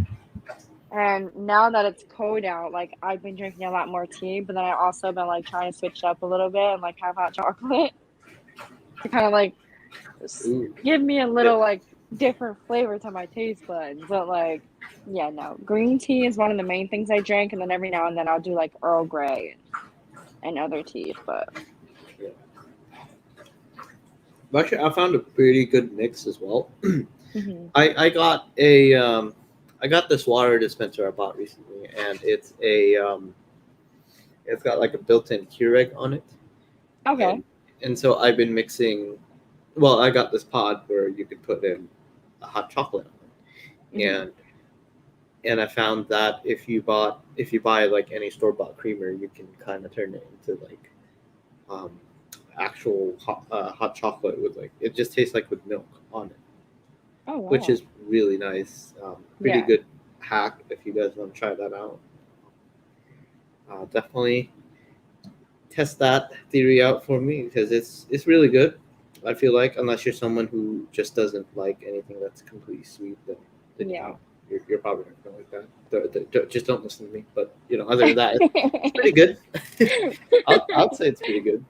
And now that it's cold out, like I've been drinking a lot more tea, but then I also been like trying to switch up a little bit and like have hot chocolate to kind of like Ooh. give me a little like different flavor to my taste buds. But like, yeah, no, green tea is one of the main things I drink, and then every now and then I'll do like Earl Grey and other teas. But Actually, I found a pretty good mix as well. mhm. I got I got this water dispenser I bought recently, and it's got like a built-in Keurig on it, Okay. and so I've been mixing. Well, I got this pod where you could put in a hot chocolate on it, Mhm. and I found that if you buy like any store-bought creamer, you can kind of turn it into like um, actual hot chocolate with like it just tastes like with milk on it, Oh wow. which is really nice. Pretty Yeah. good hack if you guys want to try that out. Definitely test that theory out for me because it's really good. I feel like unless you're someone who just doesn't like anything that's completely sweet, then Yeah. you're probably not gonna like that. Just don't listen to me. But other than that, it's pretty good. I'd say it's pretty good.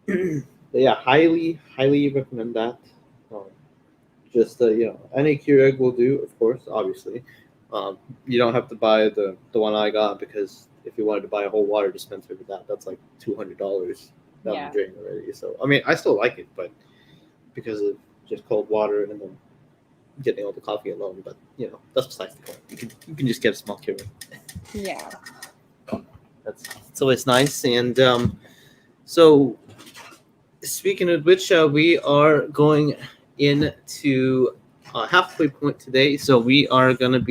But yeah, highly recommend that. Just any Keurig will do, of course. Obviously, you don't have to buy the one I got because if you wanted to buy a whole water dispenser with that, that's like $200 down Yeah. the drain already. So I mean, I still like it, but because of just cold water and then getting all the coffee alone. But that's besides the point. You can just get a small Keurig. Yeah. That's always nice. And so speaking of which, we are going into halfway point today. So we are gonna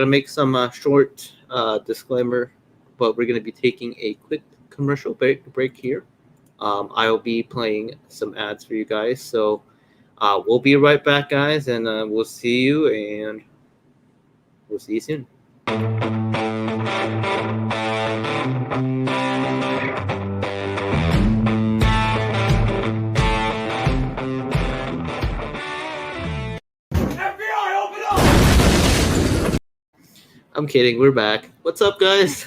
make some short disclaimer, but we're gonna be taking a quick commercial break here. I'll be playing some ads for you guys. So we'll be right back, guys, and we'll see you soon. I'm kidding. We're back. What's up, guys?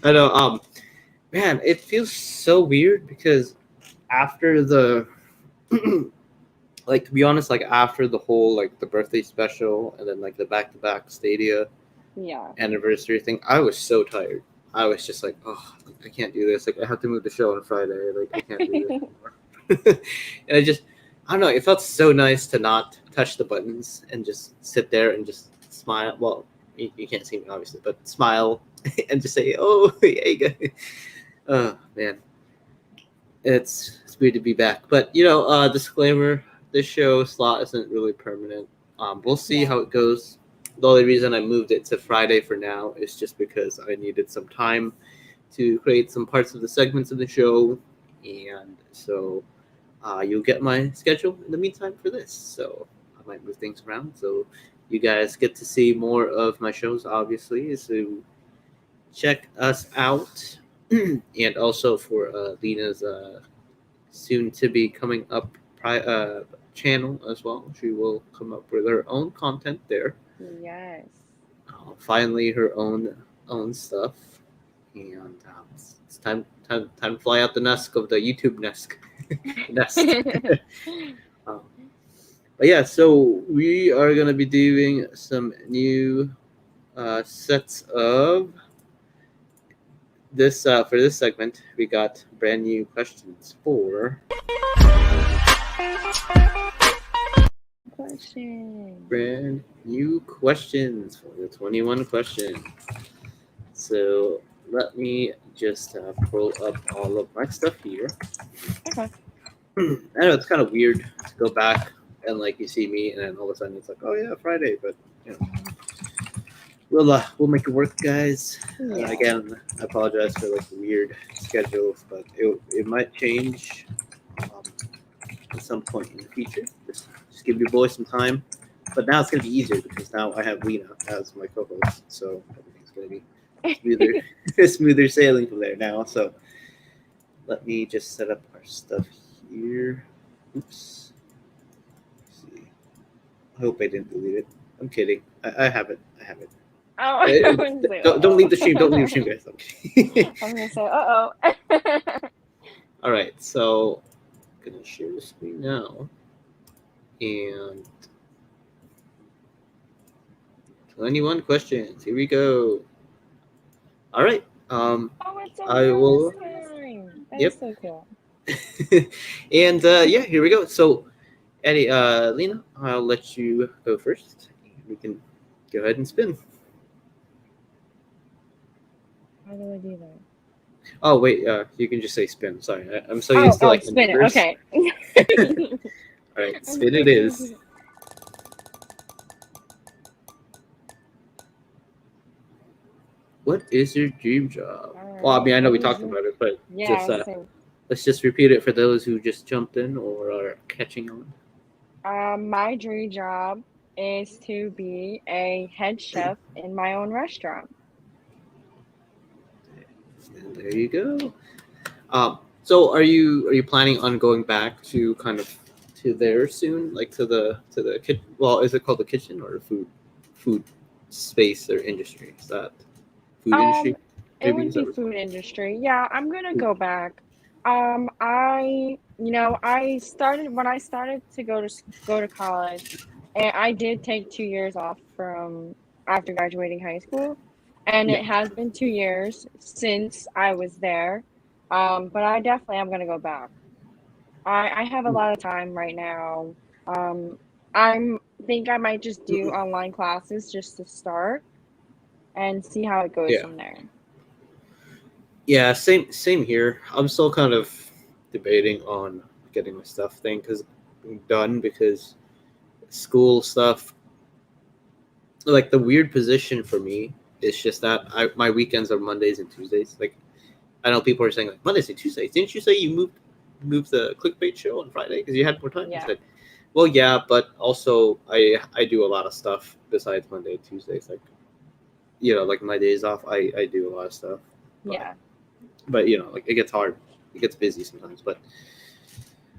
I know. Man, it feels so weird because after the like, to be honest, like after the whole like the birthday special and then like the back-to-back Stadia Yeah. anniversary thing, I was so tired. I was just like, oh, I can't do this. Like, I have to move the show on Friday. Like, I can't do this anymore. And I don't know. It felt so nice to not touch the buttons and just sit there and just smile. Well, you can't see me obviously, but smile and just say, "Oh, hey guys." Oh man, it's weird to be back. But disclaimer: this show slot isn't really permanent. We'll see Yeah. how it goes. The only reason I moved it to Friday for now is just because I needed some time to create some parts of the segments of the show, and so you'll get my schedule in the meantime for this. So I might move things around. So you guys get to see more of my shows, obviously. So check us out. And also for Lena's soon to be coming up channel as well. She will come up with her own content there. Yes. Finally, her own stuff. And it's time to fly out the nest of the YouTube nest. um, but yeah, so we are gonna be doing some new sets of this for this segment. We got brand new questions for brand new questions for the 21 question. So let me just pull up all of my stuff here. Okay. I know it's kind of weird to go back and like you see me and then all of a sudden it's like, oh yeah, Friday, but we'll make it work, guys. Yeah. Again, I apologize for like the weird schedules, but it might change at some point in the future. Just give your boy some time. But now it's gonna be easier because now I have Lena as my co-host, so everything's gonna be smoother, smoother sailing from there now. So let me just set up our stuff here. Oops. Let's see. I hope I didn't delete it. I'm kidding. I have it. I have it. Oh, Don't leave the stream. Don't leave the stream, guys. Okay. I'm gonna say, uh-oh. All right, so I'm gonna share the screen now, and 21 questions. Here we go. All right. Oh, it's I will. That Yep. is so cool. And yeah, here we go. So, Eddie, Lena, I'll let you go first. We can go ahead and spin. How do I do that? Oh wait, you can just say spin. Sorry, I'm so used to like the spin it. numbers. Okay. All right, spin it is. What is your dream job? Well, I mean, I know we talked about it, but Yeah. just let's just repeat it for those who just jumped in or are catching on. My dream job is to be a head chef in my own restaurant. And there you go. So are you planning on going back to kind of to there soon, like to the kitchen? Well, is it called the kitchen or food space or industry? Is that food industry? It would be food industry. Yeah, I'm gonna go back. I started when I started to go to college, and I did take 2 years off from after graduating high school, and Yeah. it has been 2 years since I was there. But I definitely am gonna go back. I have a lot of time right now. I think I might just do online classes just to start and see how it goes from there. Yeah, same here. I'm still kind of debating on getting my stuff thing done because school stuff. Like the weird position for me is just that my weekends are Mondays and Tuesdays. Like I know people are saying like Mondays and Tuesdays. Didn't you say you moved the ckBait show on Friday because you had more time? Yeah. I said, well, yeah, but also I do a lot of stuff besides Monday and Tuesdays. Like like my days off, I do a lot of stuff. Yeah. But like it gets hard. It gets busy sometimes. But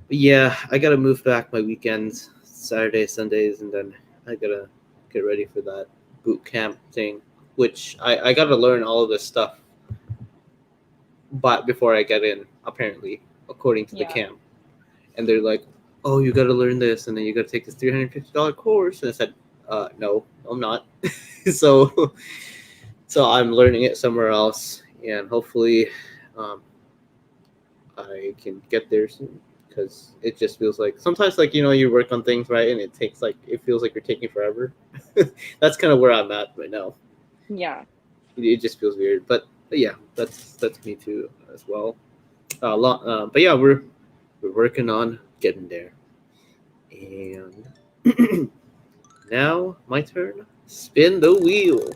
yeah, I gotta move back my weekends, Saturdays, Sundays, and then I gotta get ready for that boot camp thing, which I gotta learn all of this stuff. But before I get in, apparently, according to the camp, and they're like, oh, you got to learn this, and then you got to take this $350 course. And I said, no, I'm not. so, so I'm learning it somewhere else, and hopefully, um, I can get there soon. Because it just feels like sometimes, like you work on things right, and it feels like you're taking forever. That's kind of where I'm at right now. Yeah. It just feels weird, but yeah, that's me too as well. But yeah, we're working on getting there. And now my turn. Spin the wheel.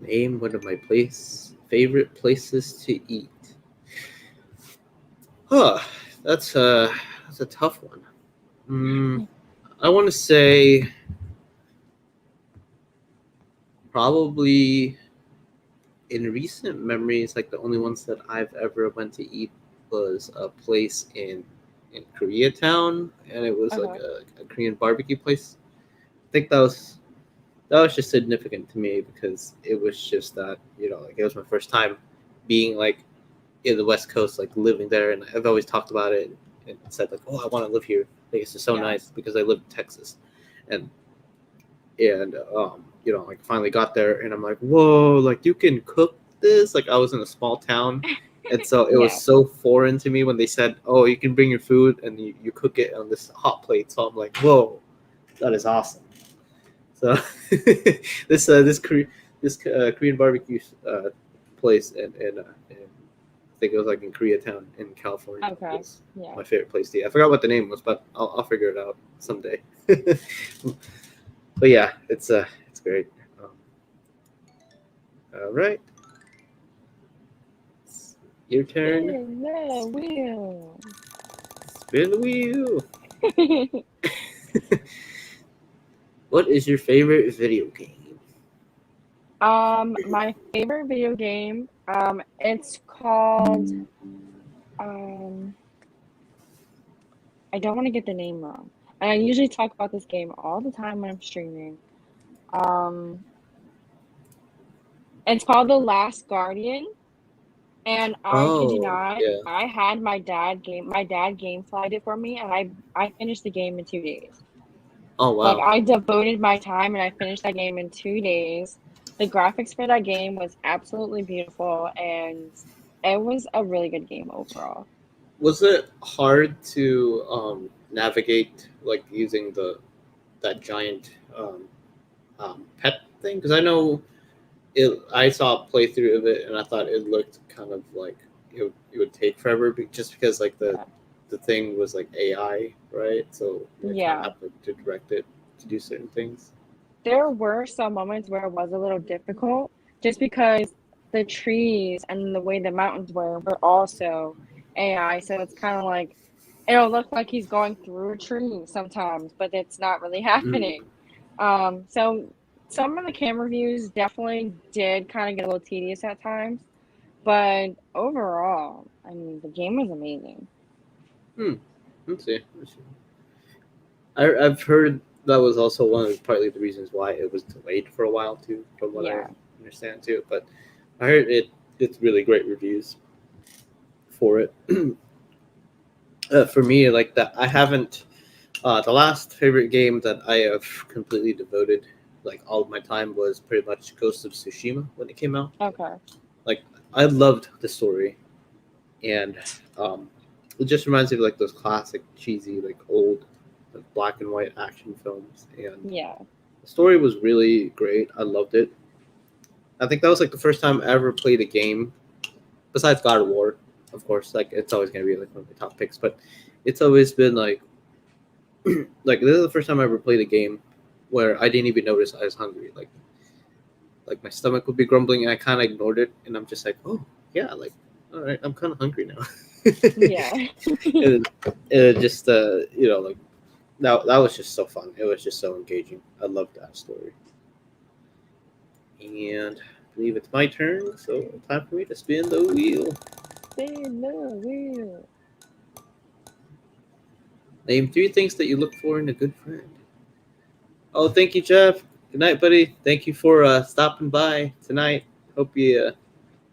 Name one of my favorite places to eat. Huh, that's a tough one. I want to say probably in recent memories, like the only ones that I've ever went to eat was a place in Koreatown, and it was like a Korean barbecue place. I think that was just significant to me because it was just that like it was my first time being like in the West Coast, like living there, and I've always talked about it and said like, oh, I want to live here. Like it's just so nice because I live in Texas, and like finally got there, and I'm like, whoa, like you can cook this. Like I was in a small town, and so it was so foreign to me when they said, oh, you can bring your food and you cook it on this hot plate. So I'm like, whoa, that is awesome. So this Korean barbecue place and I think it was like in Koreatown in California. Okay. Was my favorite place to eat. I forgot what the name was, but I'll figure it out someday. But yeah, it's great. All right, your turn. Spin the wheel. Spin the wheel. What is your favorite video game? My favorite video game, it's called, I don't want to get the name wrong. And I usually talk about this game all the time when I'm streaming. It's called The Last Guardian. And I kid you not, I had my dad game flagged it for me, and I finished the game in 2 days. Oh wow! Like I devoted my time, and I finished that game in 2 days. The graphics for that game was absolutely beautiful, and it was a really good game overall. Was it hard to navigate, like using that giant pet thing? Because I know I saw a playthrough of it, and I thought it looked kind of like it would take forever, just because like the thing was like AI, right? So you kind of have to direct it to do certain things. There were some moments where it was a little difficult, just because the trees and the way the mountains were also AI. So it's kind of like it'll look like he's going through a tree sometimes, but it's not really happening. So some of the camera views definitely did kind of get a little tedious at times, but overall, I mean, the game was amazing. Let's see. I've heard that was also partly the reasons why it was delayed for a while too, from what I understand too. But I heard it's really great reviews for it. For me, like that, I haven't. The last favorite game that I have completely devoted like all of my time was pretty much Ghost of Tsushima when it came out. Okay. Like I loved the story, and it just reminds me of like those classic cheesy like old like black and white action films, and the story was really great. I loved it. I think that was like the first time I ever played a game besides God of War, of course. Like it's always gonna be like one of my top picks, but it's always been like like this is the first time I ever played a game where I didn't even notice I was hungry. Like my stomach would be grumbling and I kind of ignored it, and I'm just like, oh yeah, like all right, I'm kind of hungry now. and it just like that was just so fun. It was just so engaging. I loved that story. And I believe it's my turn, so time for me to spin the wheel. Spin the wheel. Name 3 things that you look for in a good friend. Oh, thank you, Jeff. Good night, buddy. Thank you for stopping by tonight. Hope you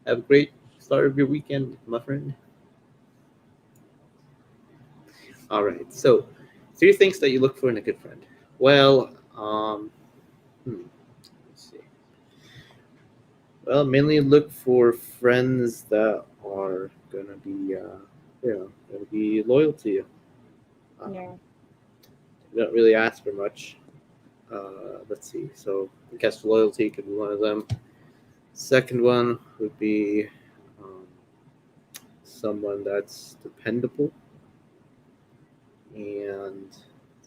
have a great start of your weekend, my friend? All right. So, 3 things that you look for in a good friend. Well, let's see. Well, mainly look for friends that are gonna be, gonna be loyal to you. Yeah. You don't really ask for much. Let's see. So, I guess loyalty could be one of them. Second one would be um, someone that's dependable, and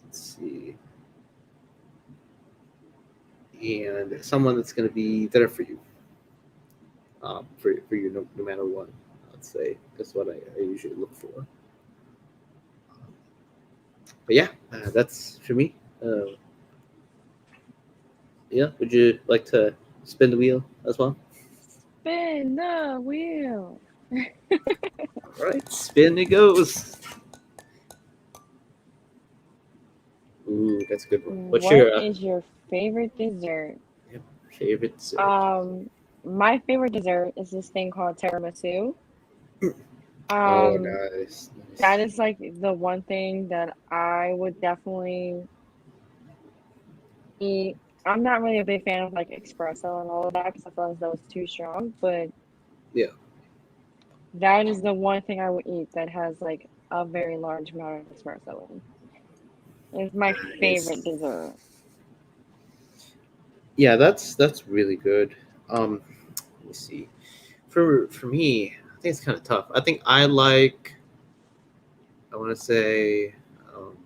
let's see, and someone that's going to be there for you, for you no matter what. Let's say that's what I usually look for. But yeah, that's for me. Yeah, would you like to spin the wheel as well? Spin the wheel. All right, spin it goes. Ooh, that's a good one. What's What your is your favorite dessert? yep, favorite dessert? Um, my favorite dessert is this thing called tiramisu. Oh, Um, nice, nice. that is like the one thing that I would definitely eat. I'm not really a big fan of like espresso and all of that because I feel as though it's too strong, but Yeah, that is the one thing I would eat that has like a very large amount of espresso in. It's my favorite nice. dessert. Yeah, that's really good. Let me see. For me, I think it's kind of tough. I think I like. I want to say. Um,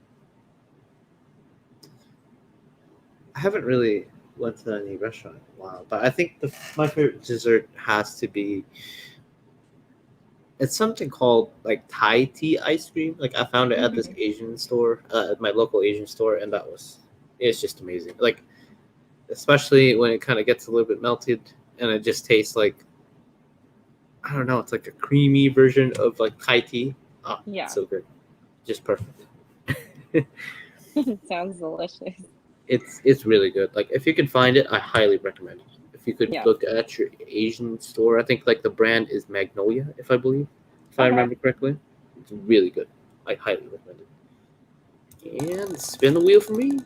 I haven't really went to any restaurant in a while, but I think my favorite dessert has to be. It's something called like Thai tea ice cream. Like I found it at this Hmm. Asian store, at my local Asian store, and it's just amazing. Like especially when it kind of gets a little bit melted, and it just tastes like I don't know. It's like a creamy version of like Thai tea. Oh, it's Yeah, so good, just perfect. it sounds delicious. It's really good. Like if you can find it, I highly recommend it. If you could Yeah. look at your Asian store, I think like the brand is Magnolia, if I Okay. remember correctly. It's really good. I highly recommend it. And spin the wheel for me.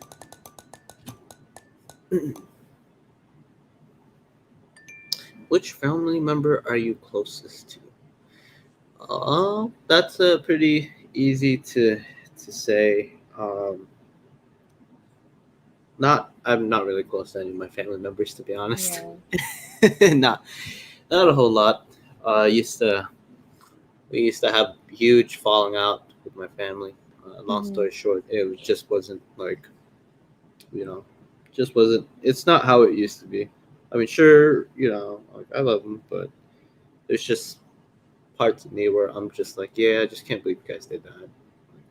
Which family member are you closest to? That's pretty easy to say. Not I'm not really close to any of my family members, to be honest. Yeah. not not a whole lot. Used to we used to have huge falling out with my family. Long Hmm. story short, just wasn't like you know, just wasn't. It's not how it used to be. I mean, sure, like I love them, but there's just parts of me where I'm just like, yeah, I just can't believe you guys did that.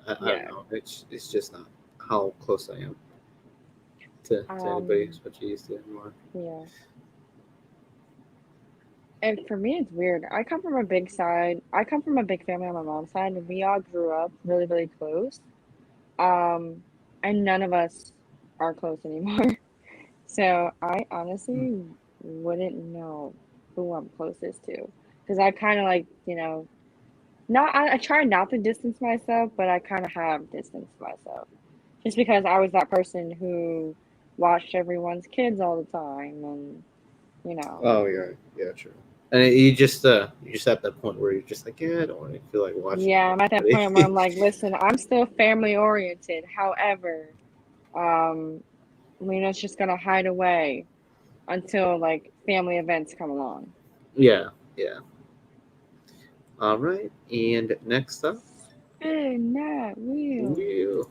I don't Yeah. know. It's just not how close I am to anybody, Um, especially used to anymore. yeah. And for me, it's weird. I come from a big family on my mom's side, and we all grew up really, really close. Um, and none of us are close anymore. So I honestly wouldn't know who I'm closest to. Because I kind of like, not, I try not to distance myself, but I kind of have distanced myself. Just because I was that person who watched everyone's kids all the time and, you know. Oh yeah, yeah, true. And you just at that point where you're just like, yeah, I don't really feel like watching Yeah, I'm at that point where I'm anybody. like, listen, I'm still family oriented. However, um, Lena's just gonna hide away until like family events come along. Yeah, yeah. All right, and next up, Spin that wheel. you.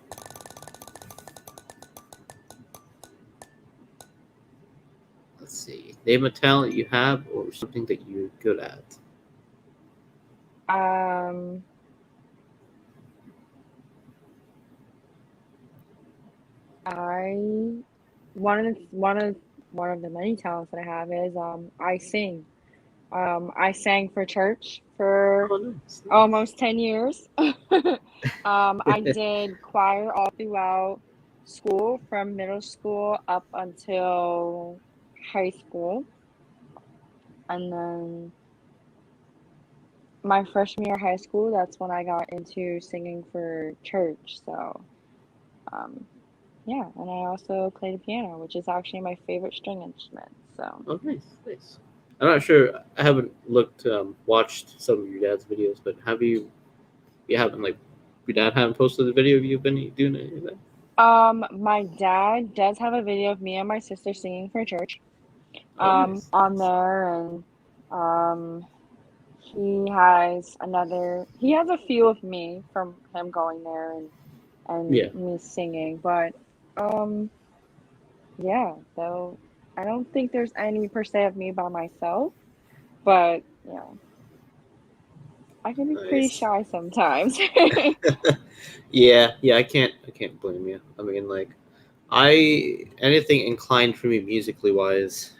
Let's see. Name a talent you have or something that you're good at. Um, I one of the many talents that I have is I sing. I sang for church for Oh, nice, nice. almost 10 years. I did choir all throughout school, from middle school up until high school. And then my freshman year of high school, that's when I got into singing for church. So, um, yeah, and I also play the piano, which is actually my favorite string instrument. So, Oh, nice, nice. I'm not sure. I haven't watched some of your dad's videos, but have you? You haven't like your dad haven't posted the video of you been doing any of that? my dad does have a video of me and my sister singing for church, Oh, nice, on nice. there, and um, he has a few of me from him going there and Yeah, me singing, but um, yeah, though I don't think there's any per se of me by myself, but I can be pretty nice. shy sometimes. Yeah, yeah. I can't blame you. I mean, like, anything inclined for me musically wise.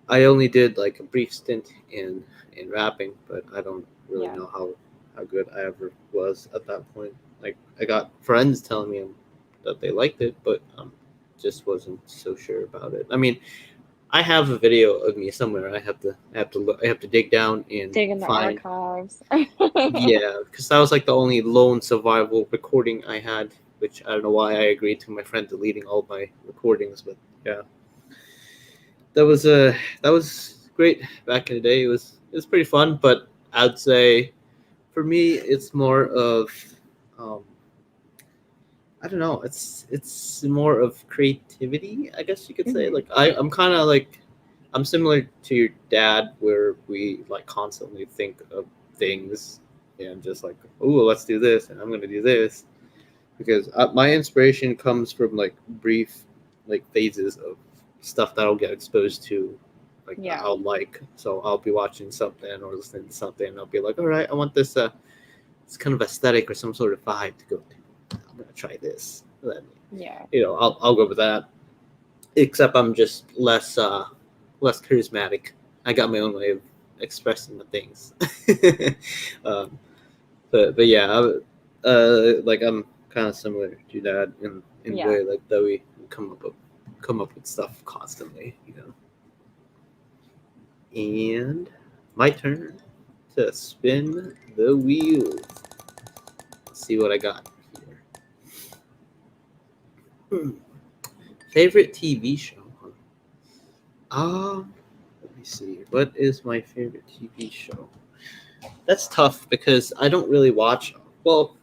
I only did like a brief stint in rapping, but I don't really Yeah, know how good I ever was at that point. Like I got friends telling me that they liked it, but just wasn't so sure about it. I mean, I have a video of me somewhere. I have to dig down and dig in the find. archives. Yeah, because that was like the only lone survival recording I had, which I don't know why I agreed to my friend deleting all my recordings, but yeah, that was great back in the day. It was pretty fun, but I'd say for me it's more of um, I don't know. It's more of creativity, I guess you could say. Hmm. Like I'm kind of like I'm similar to your dad, where we like constantly think of things and just like, oh, let's do this, and I'm gonna do this because my inspiration comes from like brief like phases of stuff that I'll get exposed to. Like Yeah, I'll like, so I'll be watching something or listening to something, and I'll be like, all right, I want this kind of aesthetic or some sort of vibe to go to. I'm gonna try this. Then, yeah, I'll go with that. Except I'm just less charismatic. I got my own way of expressing the things. um, but yeah, like I'm kind of similar to that in yeah. way like that we come up with stuff constantly, And my turn to spin the wheel. Let's see what I got here. Favorite TV show? Let me see. What is my favorite TV show? That's tough because I don't really watch. Well,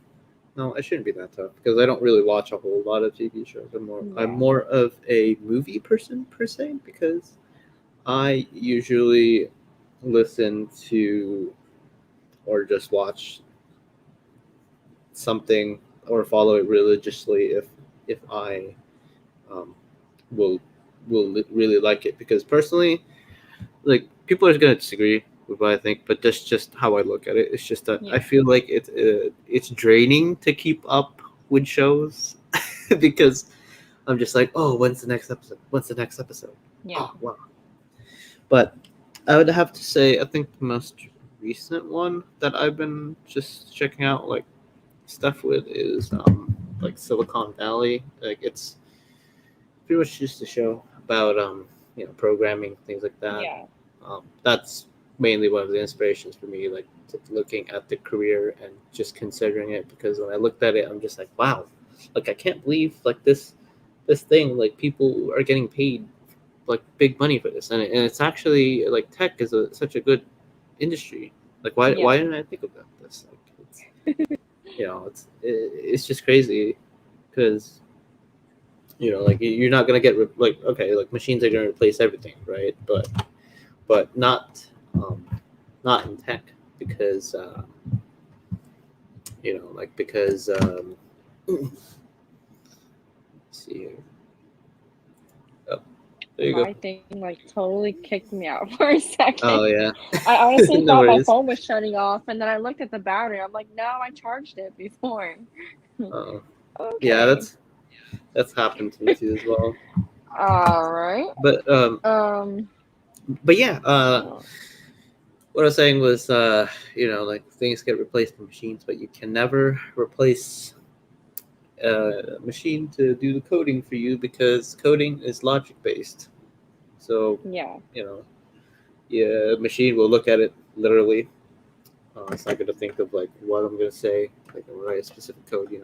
no, it shouldn't be that tough because I don't really watch a whole lot of TV shows. I'm Yeah. more of a movie person per se because I usually listen to or just watch something or follow it religiously if I um, will really like it because personally, like people are gonna disagree with what I think, but that's just how I look at it. It's just that I Yeah. feel like it's draining to keep up with shows because I'm just like, oh, when's the next episode? When's the next episode? Yeah. Oh, wow. But I would have to say, I think the most recent one that I've been just checking out, like stuff with, is like Silicon Valley. Like it's pretty much just a show about programming things like that. Yeah. That's mainly one of the inspirations for me, like looking at the career and just considering it. Because when I looked at it, I'm just like, wow, like I can't believe like this thing, like people are getting paid like big money for this, and it's actually like tech is such a good industry. Like why Yeah. didn't I think about this? Like it's just crazy because like you're not gonna get like okay, like machines are gonna replace everything, right? But not in tech because like because let's see here. Oh, there you go. My thing like totally kicked me out for a second. Oh yeah. I honestly No thought my worries. phone was shutting off, and then I looked at the battery. I'm like, no, I charged it before. Oh yeah, Okay. that's happened to me too as well. All right. But Um. but yeah, uh, what I was saying was like things get replaced by machines, but you can never replace a machine to do the coding for you because coding is logic based. So Yeah. you know machine will look at it literally. It's not going to think of like what I'm going to say, like write a specific code,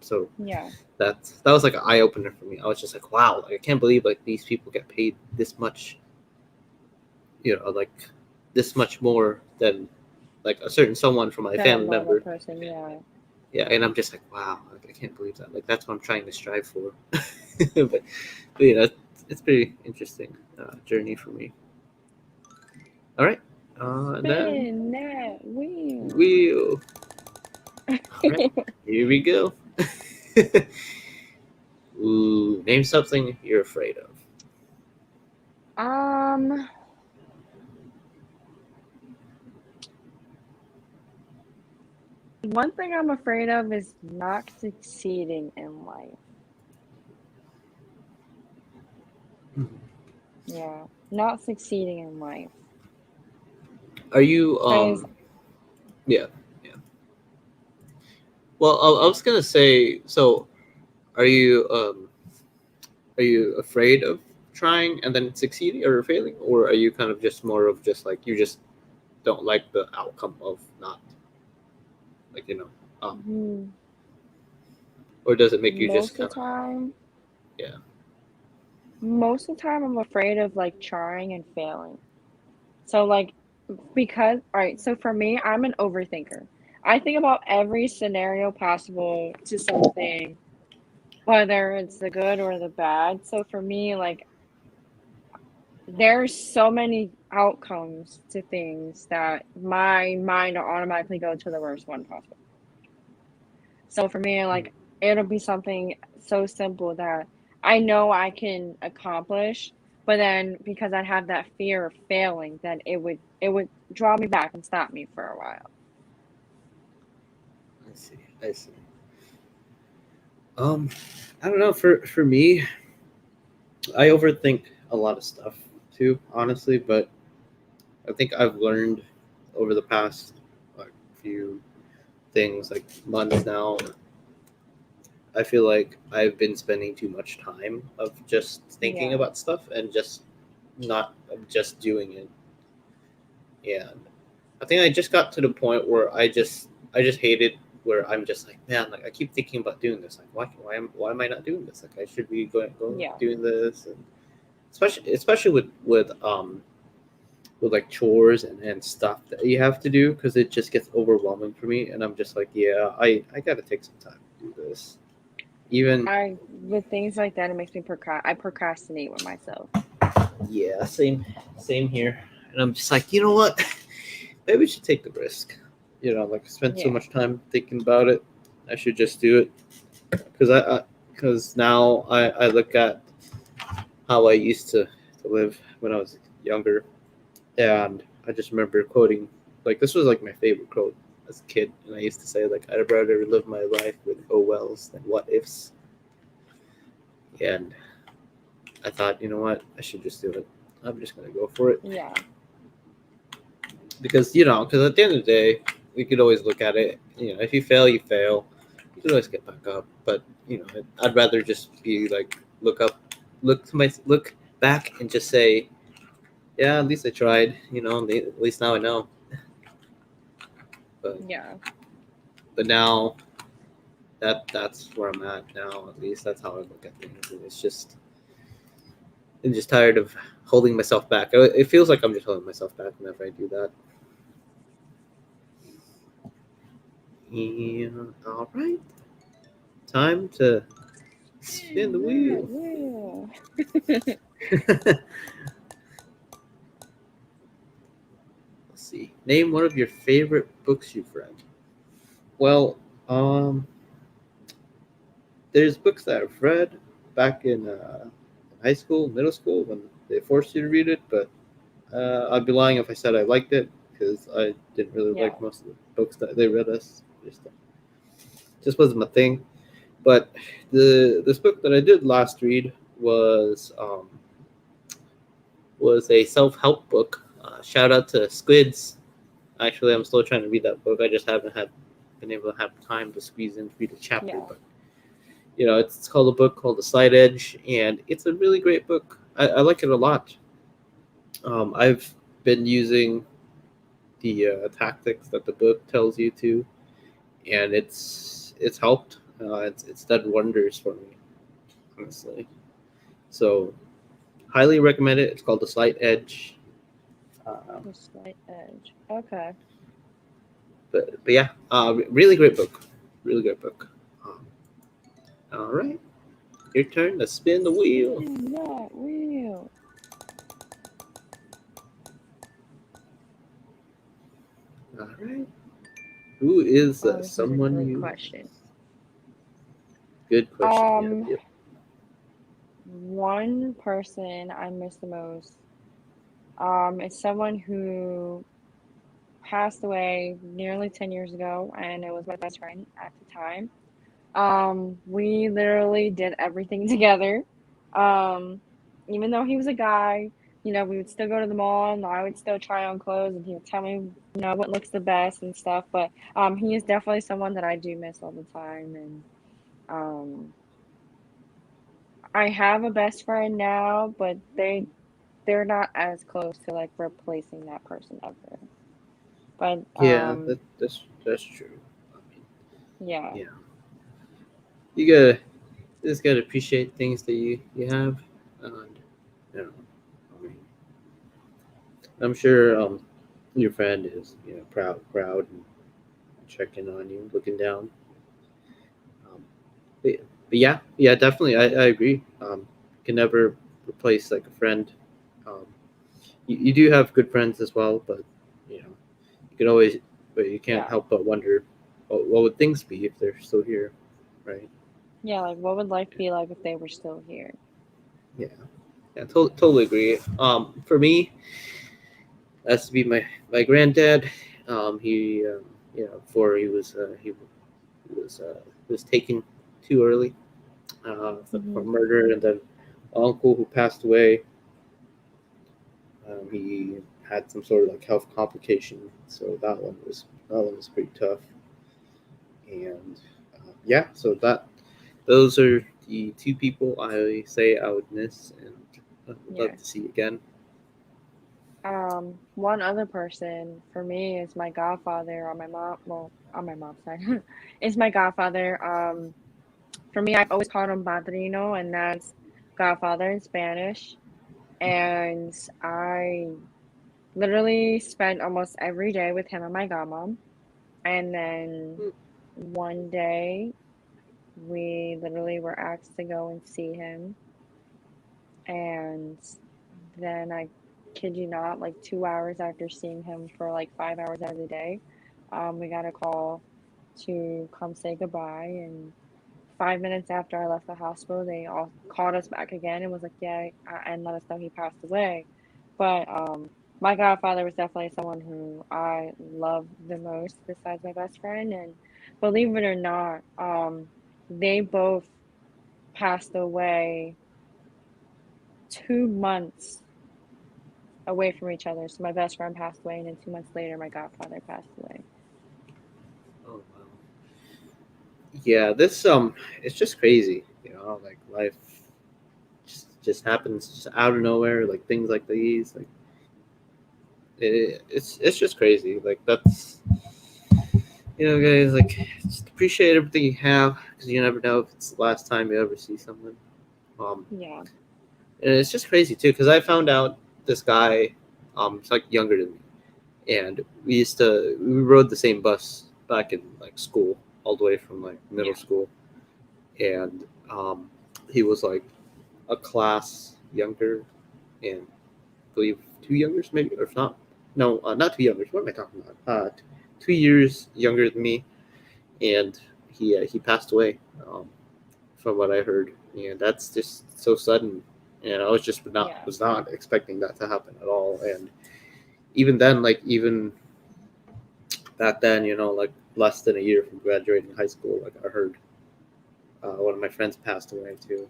So Yeah. that was like an eye opener for me. I was just like, wow, like, I can't believe like these people get paid this much, like this much more than like a certain someone from my Than a family normal member. person, yeah. Yeah, and I'm just like, wow, like, I can't believe that. Like that's what I'm trying to strive for. but it's pretty interesting journey for me. All right, and then Spin that wheel. we'll. All right, here we go. Ooh, name something you're afraid of. One thing I'm afraid of is not succeeding in life. Yeah, not succeeding in life. Are you 'Cause Yeah. Well, I was gonna say, so are you afraid of trying and then succeeding or failing, or are you kind of just more of just like you just don't like the outcome of not like or does it make you just most kind of the of time, yeah? most of the time I'm afraid of like trying and failing. So like because all right, so for me, I'm an overthinker. I think about every scenario possible to something, whether it's the good or the bad. So for me, like there's so many outcomes to things that my mind will automatically go to the worst one possible. So for me, like it'll be something so simple that I know I can accomplish, but then because I have that fear of failing, then it would draw me back and stop me for a while. I see. I don't know. For me, I overthink a lot of stuff too, honestly. But I think I've learned over the past like few things, like months now. I feel like I've been spending too much time of just thinking Yeah. about stuff and just not just doing it. And I think I just got to the point where I just hate it. Where I'm just like, man, like I keep thinking about doing this. Like, why am I not doing this? Like, I should be going Yeah. doing this, and especially with like chores and stuff that you have to do because it just gets overwhelming for me. And I'm just like, yeah, I gotta take some time to do this. Even I with things like that, it makes me I procrastinate with myself. yeah, same here. And I'm just like, you know what? Maybe we should take the risk. Like spend so Yeah. much time thinking about it. I should just do it because now I look at how I used to live when I was younger, and I just remember quoting like this was like my favorite quote as a kid, and I used to say like I'd rather live my life with oh wells than what ifs, and I thought, you know what, I should just do it. I'm just gonna go for it Yeah. because at the end of the day, we could always look at it. If you fail, you fail. You could always get back up. But I'd rather just be like look back and just say, yeah, at least I tried. At least now I know. But Yeah. but now that's where I'm at now. At least that's how I look at things. And I'm just tired of holding myself back. It feels like I'm just holding myself back whenever I do that. And all right, time to spin the wheel. Yeah. Let's see. Name one of your favorite books you've read. Well, there's books that I've read back in high school, middle school when they forced you to read it, but I'd be lying if I said I liked it because I didn't really Yeah. like most of the books that they read us. Just wasn't my thing. But this book that I did last read was a self-help book. Shout out to Squids. Actually, I'm still trying to read that book. I just haven't been able to have time to squeeze in to read a chapter. Yeah. But it's called a book called The Slight Edge, and it's a really great book. I like it a lot. I've been using the tactics that the book tells you to, and it's helped. It's done wonders for me, honestly. So highly recommend it. It's called The Slight Edge. The Slight Edge. Okay. But yeah, really great book. Really great book. All right, your turn to spin the wheel. Spin that wheel. All right. Who is Oh, this is a someone great you? question. Good question. Yep, yep. One person I miss the most is someone who passed away nearly 10 years ago, and it was my best friend at the time. We literally did everything together. Um, Even though he was a guy, we would still go to the mall and I would still try on clothes and he would tell me, what looks the best and stuff. But he is definitely someone that I do miss all the time. And um I have a best friend now, but they're not as close to like replacing that person ever. But Yeah, that's true. I mean, yeah. yeah, you gotta just gotta appreciate things that you have, and you know, I mean, I'm sure your friend is proud and checking on you, looking down. Um, but yeah, definitely, I agree. You can never replace like a friend. Um, you do have good friends as well, but you know you can always, but you can't Yeah. help but wonder what would things be if they're still here, right? Yeah, like what would life be like if they were still here? Yeah, yeah, totally agree. For me, that's to be my granddad. He before he was taken too early for Mhm. murder, and then uncle who passed away. He had some sort of like health complication, so that one was pretty tough. And yeah, so those are the two people I say I would miss and would Yeah. love to see again. One other person for me is my godfather on my mom, well, on my mom's side, is my godfather. For me, I've always called him Padrino, and that's godfather in Spanish. And I literally spent almost every day with him and my godmom. And then one day, we literally were asked to go and see him. And then I kid you not, like 2 hours after seeing him for like 5 hours every day, we got a call to come say goodbye. And 5 minutes after I left the hospital, they all called us back again and was like, yeah, and let us know he passed away. But my godfather was definitely someone who I love the most besides my best friend. And believe it or not, they both passed away 2 months away from each other. So my best friend passed away, and then 2 months later, my godfather passed away. Oh wow. Yeah, this it's just crazy, like life just happens just out of nowhere, like things like these, like it's just crazy. Like that's guys, like just appreciate everything you have because you never know if it's the last time you ever see someone. Um, Yeah. and it's just crazy too because I found out this guy, he's like younger than me, and we rode the same bus back in like school all the way from like middle Yeah. school, and he was like a class younger, and I believe 2 youngers maybe, or if not, no, not 2 youngers. What am I talking about? 2 years younger than me, and he passed away, from what I heard, and that's just so sudden. And I was just not Yeah. was not expecting that to happen at all. And even then, like even back then, like less than a year from graduating high school, like I heard one of my friends passed away too.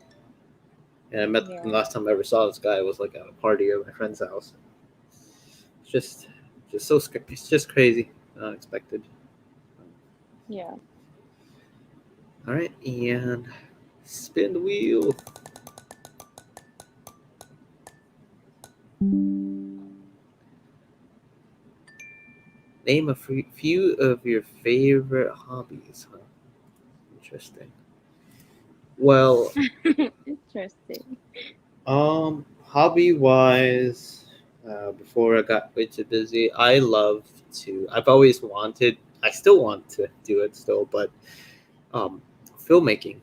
And the Yeah. last time I ever saw this guy was like at a party at my friend's house. It's just so it's just crazy, unexpected. Yeah. All right, and spin the wheel. Name a few of your favorite hobbies. Huh? Interesting. Well, Interesting. hobby wise, before I got way too busy, I love to. I've always wanted. I still want to do it still, but um, filmmaking.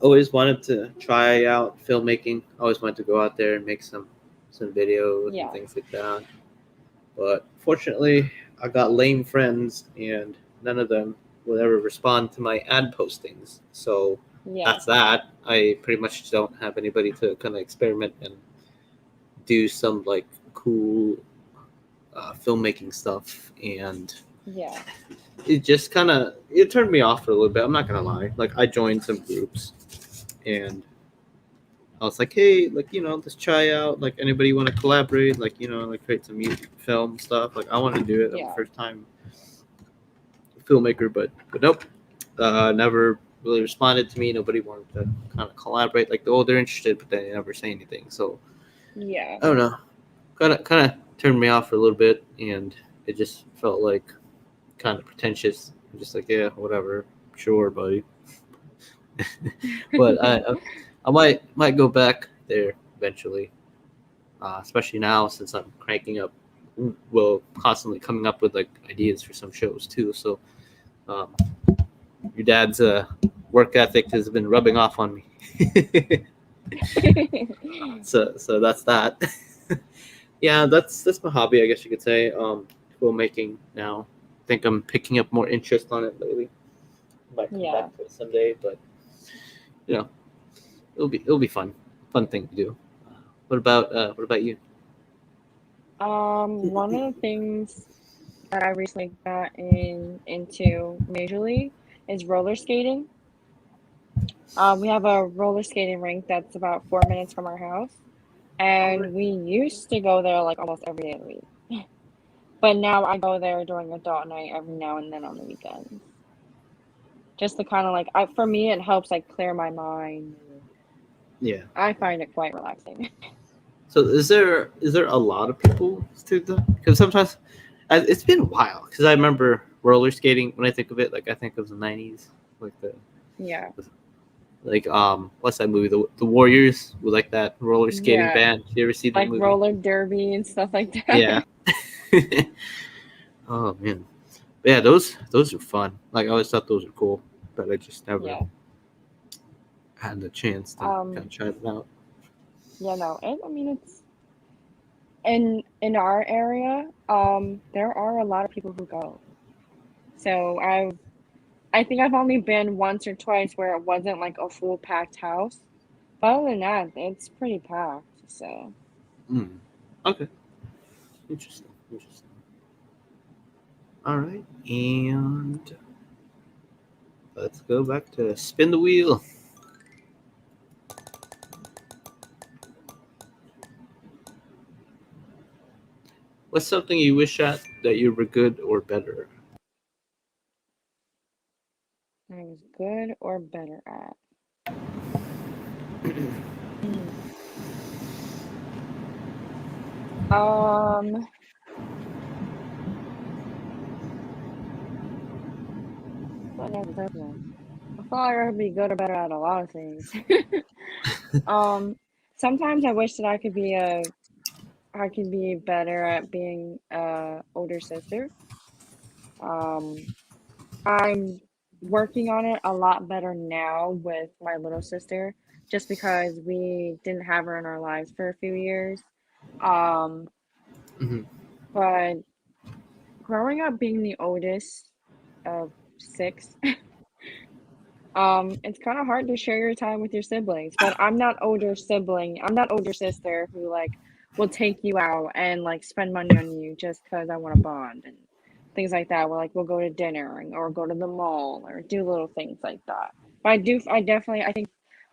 Always wanted to try out filmmaking. Always wanted to go out there and make some videos and Yeah. things like that. But fortunately, I got lame friends, and none of them would ever respond to my ad postings. So Yeah. that's that. I pretty much don't have anybody to kind of experiment and do some like cool filmmaking stuff, and Yeah. it just kind of it turned me off for a little bit. I'm not gonna lie. Like I joined some groups, and I was like, hey, like let's try out. Like anybody want to collaborate? Like like create some music, film stuff. Like I want to do it. I'm the Yeah. first time filmmaker, but nope, never really responded to me. Nobody wanted to kind of collaborate. Like oh, they're interested, but they never say anything. So Yeah. I don't know. Kind of turned me off for a little bit, and it just felt like kind of pretentious. I'm just like yeah, whatever, sure, buddy. But I might go back there eventually, especially now since I'm cranking up, well, constantly coming up with like ideas for some shows too. So um, your dad's work ethic has been rubbing off on me. So that's that. Yeah, that's my hobby, I guess you could say. Filmmaking now. I think I'm picking up more interest on it lately. Might come Yeah. back to it someday, but you know, it'll be fun thing to do. What about you? One of the things that I recently got into majorly is roller skating. We have a roller skating rink that's about 4 minutes from our house, and we used to go there like almost every day of the week. But now I go there during adult night every now and then on the weekends, just to kind of like for me it helps like clear my mind. Yeah. I find it quite relaxing. So is there a lot of people to the? Because sometimes it's been a while. Because I remember roller skating when I think of it, like I think of the '90s, like Yeah, like what's that movie? The Warriors with like that roller skating yeah, band. You ever see that like movie? roller derby and stuff like Yeah. that. Oh man, but yeah, those are fun. Like I always thought those were cool, but I just never Yeah. had the chance to kind Um. of try them out. Yeah. No. I mean, it's in our area. There are a lot of people who go. So I think I've only been once or twice where it wasn't like a full packed house. But other than that, it's pretty packed. So Mm. Okay, interesting, interesting. All right, and let's go back to spin the wheel. What's something you wish at that you were good or better? I was good or better at. Hmm. Um. What was the first one? I thought I would be good or better at a lot of things. Um. Sometimes I wish that I could be better at being a older sister. Um. I'm working on it a lot better now with my little sister, just because we didn't have her in our lives for a few years. Um, Mhm. but growing up being the oldest of six, it's kind of hard to share your time with your siblings. But I'm not older sister who like will take you out and like spend money on you just because I want to bond and things like that. Where like we'll go to dinner or go to the mall or do little things like that. But I think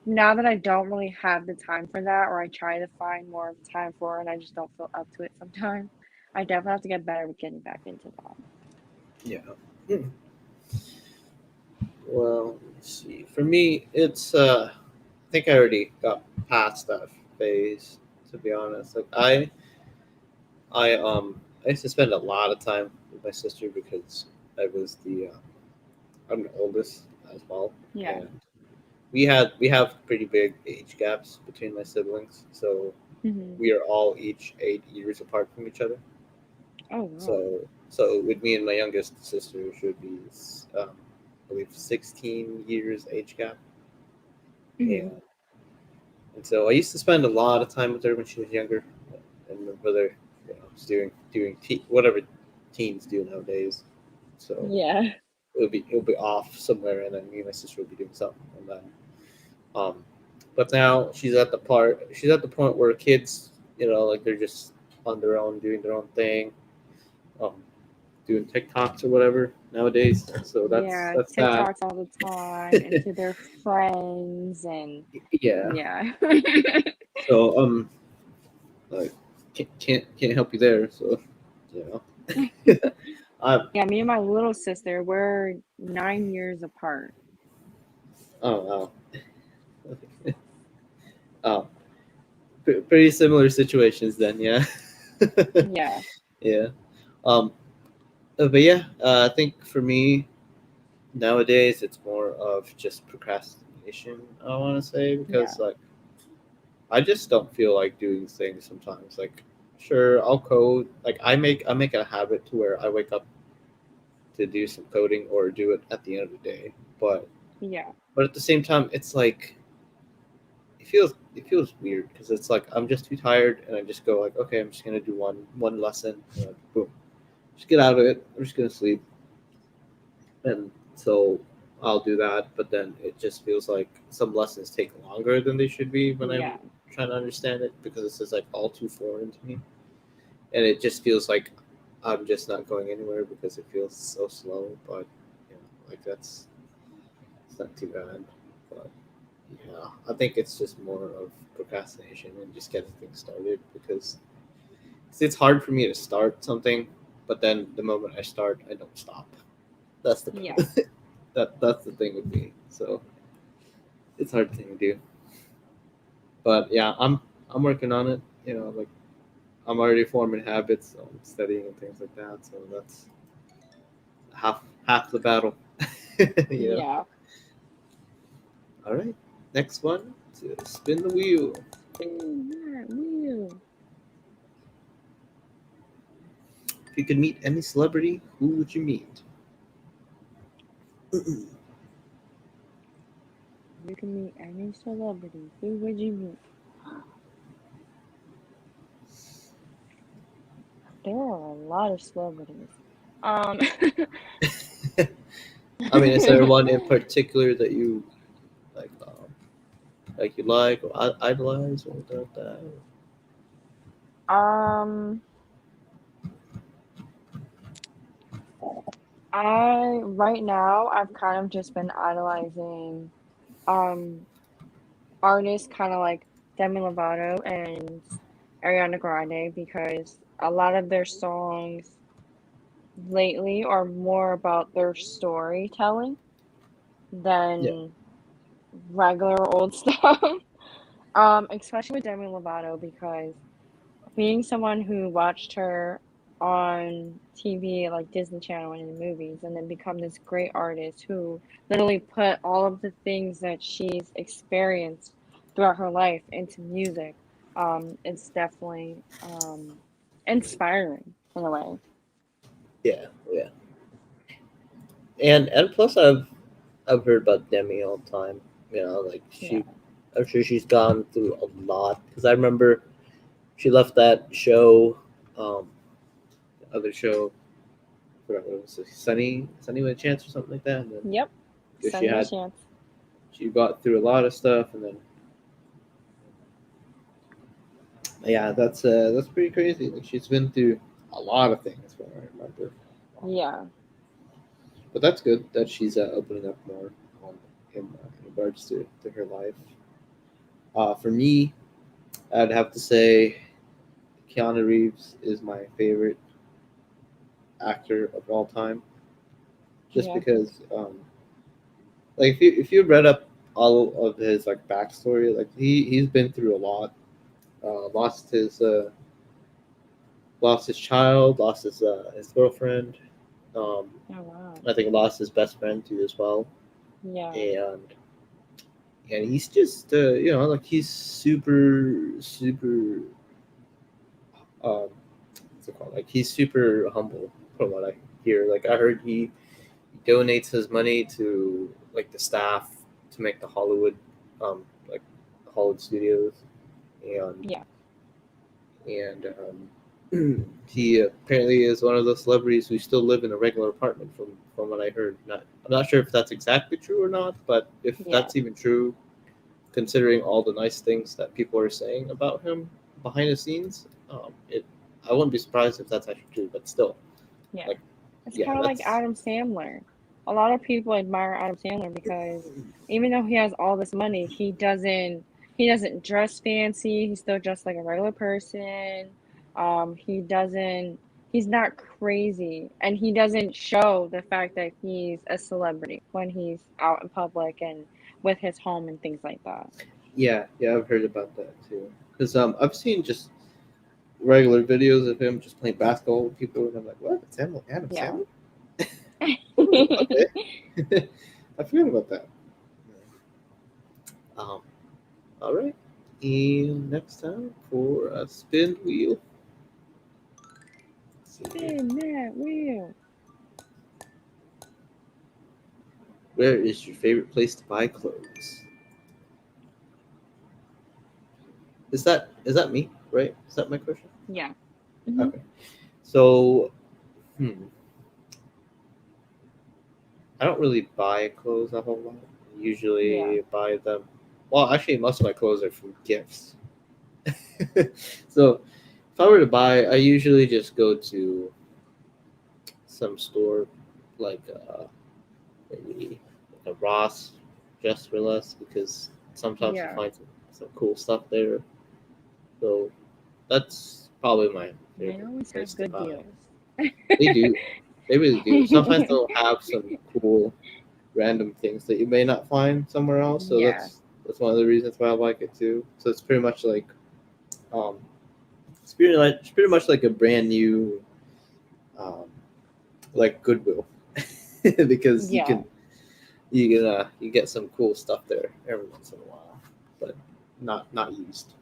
now that I don't really have the time for that, or I try to find more time for it, and I just don't feel up to it sometimes. I definitely have to get better with getting back into that. Yeah. Hmm. Well, let's see. For me, it's I think I already got past that phase. To be honest, like I I used to spend a lot of time with my sister because I was I'm the oldest as well. Yeah. And we have pretty big age gaps between my siblings, so Hmm. we are all each 8 years apart from each other. Oh wow. So with me and my youngest sister should be, I believe, 16 years age gap, Hmm. and so I used to spend a lot of time with her when she was younger, and my brother, was doing whatever teens do nowadays. So Yeah. it'll be off somewhere, and then me and my sister will be doing something, and then um, but now she's at the point where kids, like they're just on their own, doing their own thing, um, doing TikToks or whatever nowadays. So Yeah. that's that. TikToks all the time, into their friends, and Yeah. yeah. So like can't help you there. So you know, I'm Yeah, me and my little sister, we're 9 years apart. oh wow. Oh, pretty similar situations then. Yeah. Yeah. Yeah. Um. But yeah, I think for me nowadays it's more of just procrastination. I want to say Yeah. because like I just don't feel like doing things sometimes. Like, sure, I'll code. Like I make it a habit to where I wake up to do some coding or do it at the end of the day. But Yeah. but at the same time, it's like it feels weird because it's like I'm just too tired and I just go like, okay, I'm just gonna do one lesson. And like, boom, just get out of it. I'm just gonna sleep, and so I'll do that. But then it just feels like some lessons take longer than they should be when I'm Yeah. trying to understand it because it's just like all too foreign to me, and it just feels like I'm just not going anywhere because it feels so slow. But like that's it's not too bad. But yeah, I think it's just more of procrastination and just getting things started because it's hard for me to start something, but then the moment I start, I don't stop. That's the Yeah. that's the thing with me. So it's a hard thing to do. But yeah, I'm working on it. Like I'm already forming habits, so I'm studying and things like that. So that's half the battle. you know. Yeah. All right, next one to spin the wheel. Spin that wheel. If you could meet any celebrity, who would you meet? You can meet any celebrity. Who would you meet? There are a lot of celebrities. Um, I mean, is there one in particular that you like you like or idolize or anything like that? um, I right now I've kind of just been idolizing um artists kind of like Demi Lovato and Ariana Grande because a lot of their songs lately are more about their storytelling Yeah, than regular old stuff. Especially with Demi Lovato because being someone who watched her on TV like Disney Channel and in the movies and then become this great artist who literally put all of the things that she's experienced throughout her life into music, it's definitely inspiring in a way. yeah, yeah. And plus, I've heard about Demi all the time. Like Yeah. I'm sure she's gone through a lot because I remember she left that show, um, the other show. I forgot what it was, Sunny with a Chance or something like that. And then Yep. because Sunny with a chance. she got through a lot of stuff, and then yeah, that's pretty crazy. Like she's been through a lot of things, from what I remember. Yeah. But that's good that she's opening up more in regards to her life. For me, I'd have to say Keanu Reeves is my favorite actor of all time, just Yeah. because like if you read up all of his like backstory, like he's been through a lot. Lost lost his child, lost his girlfriend. Oh wow. I think lost his best friend too as well. Yeah. And he's just like he's super what's it called? Like he's super humble from what I hear. Like I heard he donates his money to like the staff to make the Hollywood like the Hollywood studios, and Yeah. he apparently is one of those celebrities who still live in a regular apartment from what I heard. I'm not sure if that's exactly true or not, but if Yeah. that's even true, considering all the nice things that people are saying about him behind the scenes, I wouldn't be surprised if that's actually true. But still, Yeah. like, It's yeah, kind of like that's Adam Sandler. A lot of people admire Adam Sandler because even though he has all this money, he doesn't dress fancy. He's still just like a regular person. He's not crazy, and he doesn't show the fact that he's a celebrity when he's out in public and with his home and things like that. yeah, I've heard about that too. Because I've seen just regular videos of him just playing basketball with people, and I'm like, what? It's Adam Yeah. Sandler? Okay. I forgot about that. All right. And next time for a spin wheel. Let's see here. Spin that wheel. Where is your favorite place to buy clothes? Is that me? Right? Is that my question? Yeah. Mhm. Okay. So, I don't really buy clothes a whole lot. I usually Yeah. buy them. Well, actually, most of my clothes are from gifts. So, if I were to buy, I usually just go to some store like maybe a Ross just for less because sometimes you Yeah. find some cool stuff there. So that's probably my They favorite always place have to good buy. deals. They do. They really do. Sometimes they'll have some cool random things that you may not find somewhere else. So Yeah. that's one of the reasons why I like it too. So it's pretty much like it's pretty much like a brand new um, like Goodwill because Yeah. you get some cool stuff there every once in a while, but not used.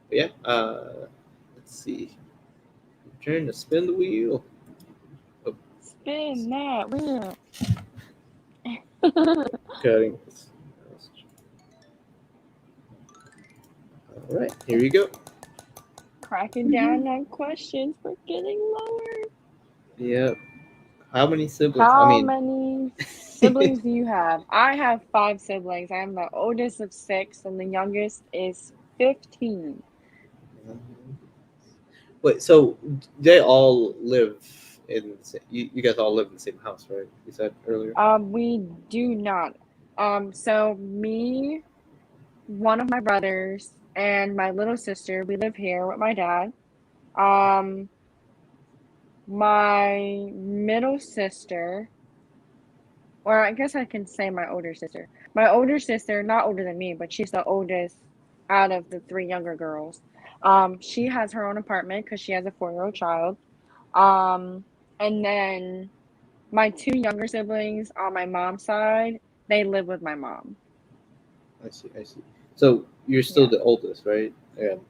But yeah, let's see. Turn to spin the wheel. Spin that wheel. Cutting. All right, here you go. Cracking down on questions. We're getting lower. Yep. How many siblings? How many siblings do you have? I have 5 siblings. I'm the oldest of 6, and the youngest is 15. Wait, so they all live in you guys all live in the same house, right? You said earlier. We do not. So me, one of my brothers, and my little sister, we live here with my dad. Um, my middle sister, or I guess I can say my older sister. My older sister, not older than me, but she's the oldest out of the 3 younger girls. She has her own apartment because she has a 4-year-old child. And then my 2 younger siblings on my mom's side, they live with my mom. I see. So you're still Yeah. the oldest, right? And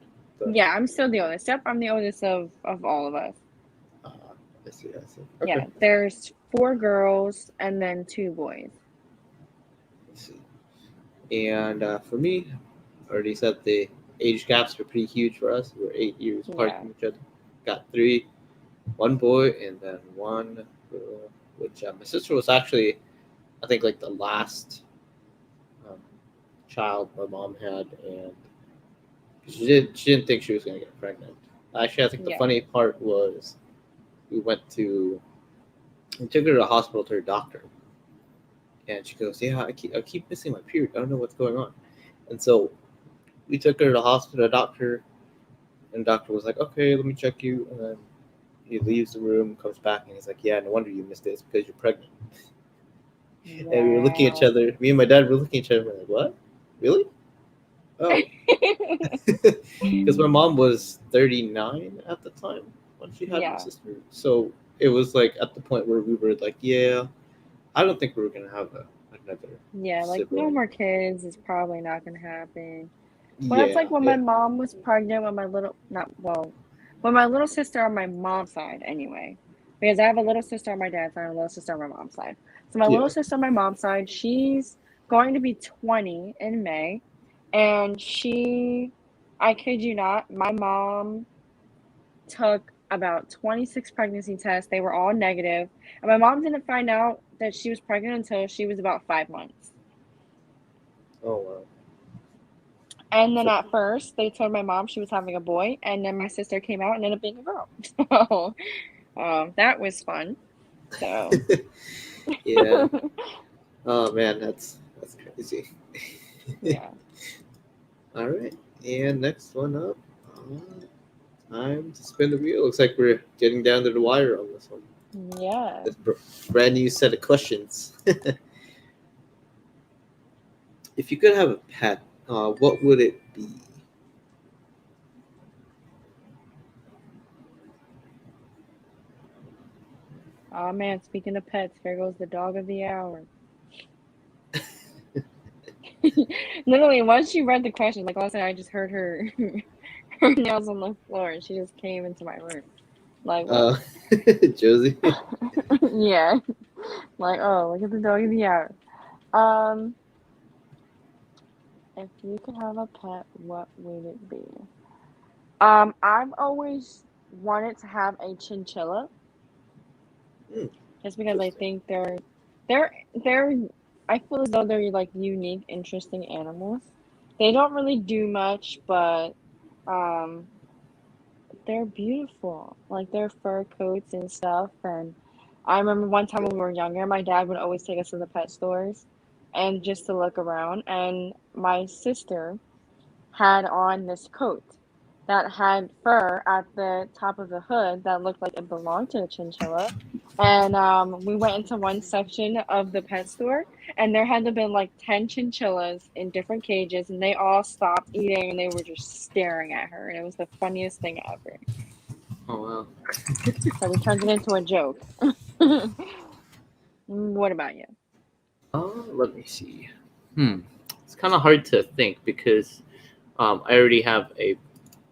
Yeah, I'm still the oldest. Yep, I'm the oldest of all of us. I see. Okay. Yeah, there's 4 girls and then 2 boys. I see. And for me, I already said the age gaps are pretty huge for us. We're 8 years apart Yeah. from each other. Got 3, 1 boy and then 1 girl. Which my sister was actually, I think, like the last child my mom had, and she didn't think she was gonna get pregnant. Actually, I think the Yeah. funny part was we took her to the hospital to her doctor, and she goes, "Yeah, I keep missing my period. I don't know what's going on." And so we took her to the hospital, doctor, and the doctor was like, "Okay, let me check you." And then he leaves the room, comes back, and he's like, "Yeah, no wonder you missed it. It's because you're pregnant." And we were looking at each Wow. other. Me and my dad were looking at each other. We're like, "What? Really? Oh, Because my mom was 39 at the time when she had my Yeah. sister. So it was like at the point where we were like, yeah, I don't think we were gonna have another Yeah, like no sibling. more kids is probably not gonna happen. Well, it's Yeah, like when my yeah, mom was pregnant with my little, not, well, when my little sister on my mom's side, anyway. Because I have a little sister on my dad's side and a little sister on my mom's side. So my little yeah. sister on my mom's side, she's going to be 20 in May. And I kid you not, my mom took about 26 pregnancy tests. They were all negative. And my mom didn't find out that she was pregnant until she was about 5 months. Oh wow. And then So, at first, they told my mom she was having a boy, and then my sister came out and ended up being a girl. So that was fun. So yeah. Oh man, that's crazy. yeah, All right, and next one up. Time to spin the wheel. Looks like we're getting down to the wire on this one. yeah. This brand new set of questions. If you could have a pet, what would it be? Oh man, speaking of pets, here goes the dog of the hour. Literally, once she read the question, like last night, I just heard her her nails on the floor, and she just came into my room. Like what? Uh, Josie. Yeah. Like, oh, look at the dog of the hour. Um, if you could have a pet, what would it be? I've always wanted to have a chinchilla, Hmm, just because I interesting. think they're I feel as though they're like unique, interesting animals. They don't really do much, but um, they're beautiful. Like their fur coats and stuff. And I remember one time when we were younger, my dad would always take us to the pet stores and just to look around. And my sister had on this coat that had fur at the top of the hood that looked like it belonged to a chinchilla. And we went into one section of the pet store, and there had to been like 10 chinchillas in different cages, and they all stopped eating and they were just staring at her. And it was the funniest thing ever. Oh wow. So we turned it into a joke. What about you? Let me see. Hmm. It's kind of hard to think because I already have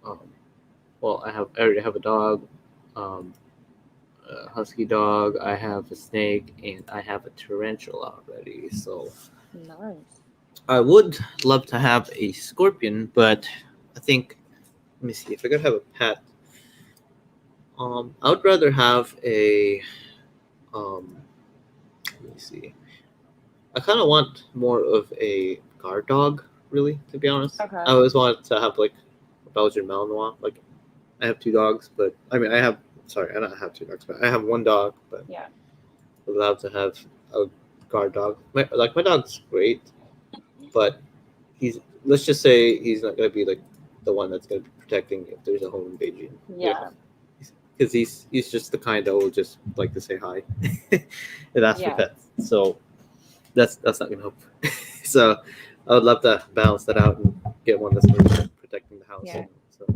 um, I already have a dog, um, a husky dog. I have a snake, and I have a tarantula already. So Nice. I would love to have a scorpion, but I think let me see if I could have a pet. I would rather have a let me see. I kind of want more of a guard dog, really, to be honest. I Okay. always wanted to have like a Belgian Malinois. Like I have two dogs, but I mean I don't have two dogs, but I have one dog, but Yeah. I'd love to have a guard dog. My dog's great, but he's let's just say he's not gonna be like the one that's gonna be protecting if there's a home invasion. You know, Yeah. because he's just the kind that will just like to say hi and ask for Yeah. pets. So that's not gonna help. So I would love to balance that out and get one that's going to be protecting the house. Yeah. So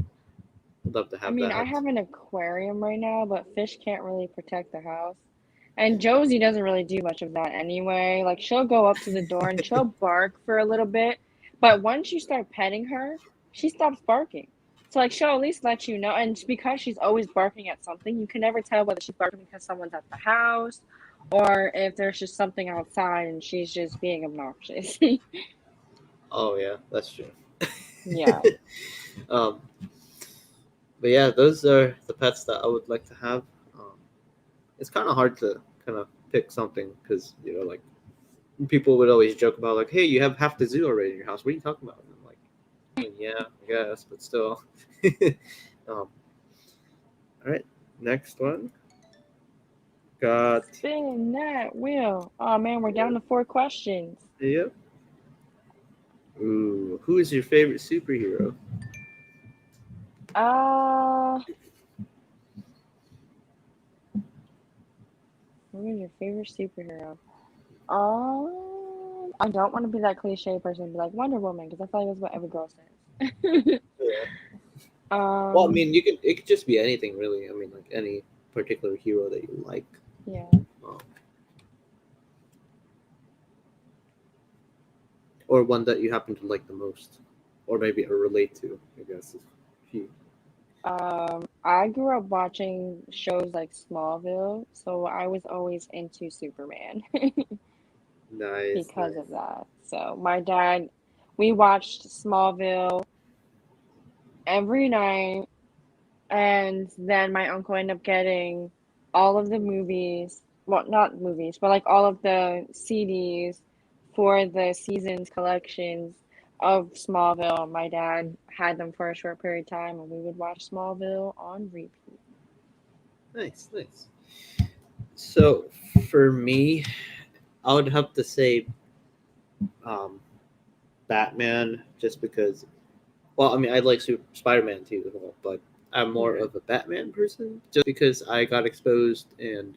I'd love to I have mean, I that. have an aquarium right now, but fish can't really protect the house. And Josie doesn't really do much of that anyway. Like, she'll go up to the door and she'll bark for a little bit, but once you start petting her, she stops barking. So, like, she'll at least let you know. And it's because she's always barking at something, you can never tell whether she's barking because someone's at the house or if there's just something outside and she's just being obnoxious. Oh yeah, that's true. Yeah. um, but yeah, those are the pets that I would like to have. Um, it's kind of hard to kind of pick something because like people would always joke about like, hey, you have half the zoo already in your house. What are you talking about? And I'm like, I mean, yeah, I guess, but still. All right, next one. Got Spin that wheel. Oh man, we're down yep, to 4 questions. yep. Ooh, who is your favorite superhero? Uh, who is your favorite superhero? I don't want to be that cliche person and be like Wonder Woman because I feel like that's what every girl says. Yeah. Well, I um, mean, it could just be anything really. I mean, like any particular hero that you like, yeah. um, or one that you happen to like the most, or maybe relate to. I guess if you I grew up watching shows like Smallville, so I was always into Superman nice, because of nice. that. So my dad, we watched Smallville every night, and then my uncle ended up getting all of the movies, well, not movies, but like all of the CDs for the seasons collections of Smallville. My dad had them for a short period of time, and we would watch Smallville on repeat. Nice, nice. So for me, I would have to say um, Batman, just because. Well, I mean, I like Spider-Man too, as well, but I'm more Yeah. of a Batman person, just because I got exposed and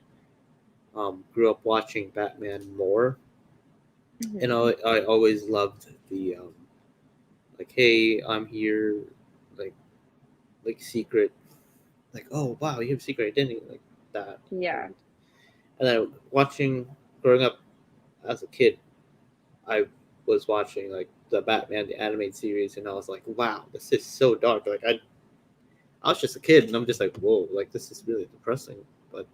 grew up watching Batman more, and Hmm. I always loved the like, hey, I'm here, like secret, like, oh wow, you have a secret identity, like that, Yeah. and then watching growing up as a kid, I was watching like the Batman the animated series, and I was like, wow, this is so dark. Like I was just a kid, and I'm just like, whoa, like this is really depressing. But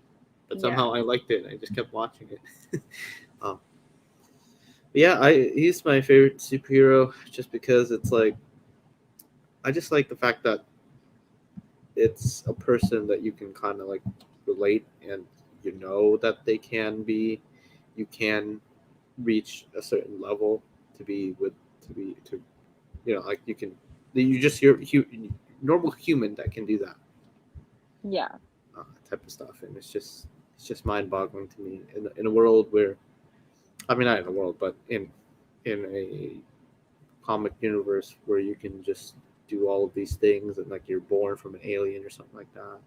Yeah. somehow I liked it, and I just kept watching it. um, but yeah, he's my favorite superhero just because it's like I just like the fact that it's a person that you can kind of like relate, and you know that they can be, you can reach a certain level to be with to like you just you're normal human that can do that Yeah. type of stuff, and it's just mind boggling to me in a world where, I mean, not in a world, but in a comic universe where you can just do all of these things, and like you're born from an alien or something like that.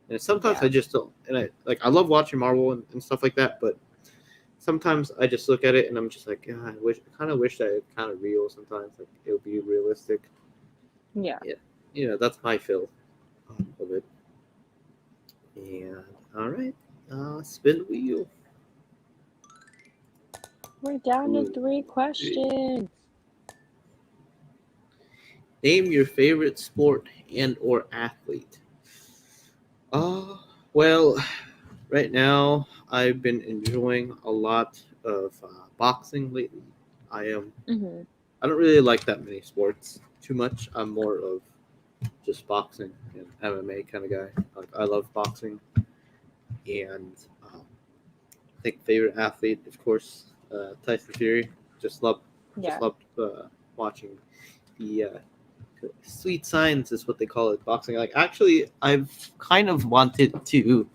And sometimes I Yeah. just don't, and I love watching Marvel and stuff like that, but sometimes I just look at it and I'm just like, I kind of wish that it kind of real. Sometimes like it would be realistic. Yeah. Yeah, that's my fill of it. And all right, spin the wheel. We're down to Ooh, 3 questions. name your favorite sport and or athlete. Uh, well, right now I've been enjoying a lot of boxing lately. I am. Hmm. I don't really like that many sports too much. I'm more of just boxing and MMA kind of guy. Like I love boxing, and I think favorite athlete, of course, Tyson Fury. Just love, just Yeah. loved watching the sweet science is what they call it, boxing. Like actually, I've kind of wanted to,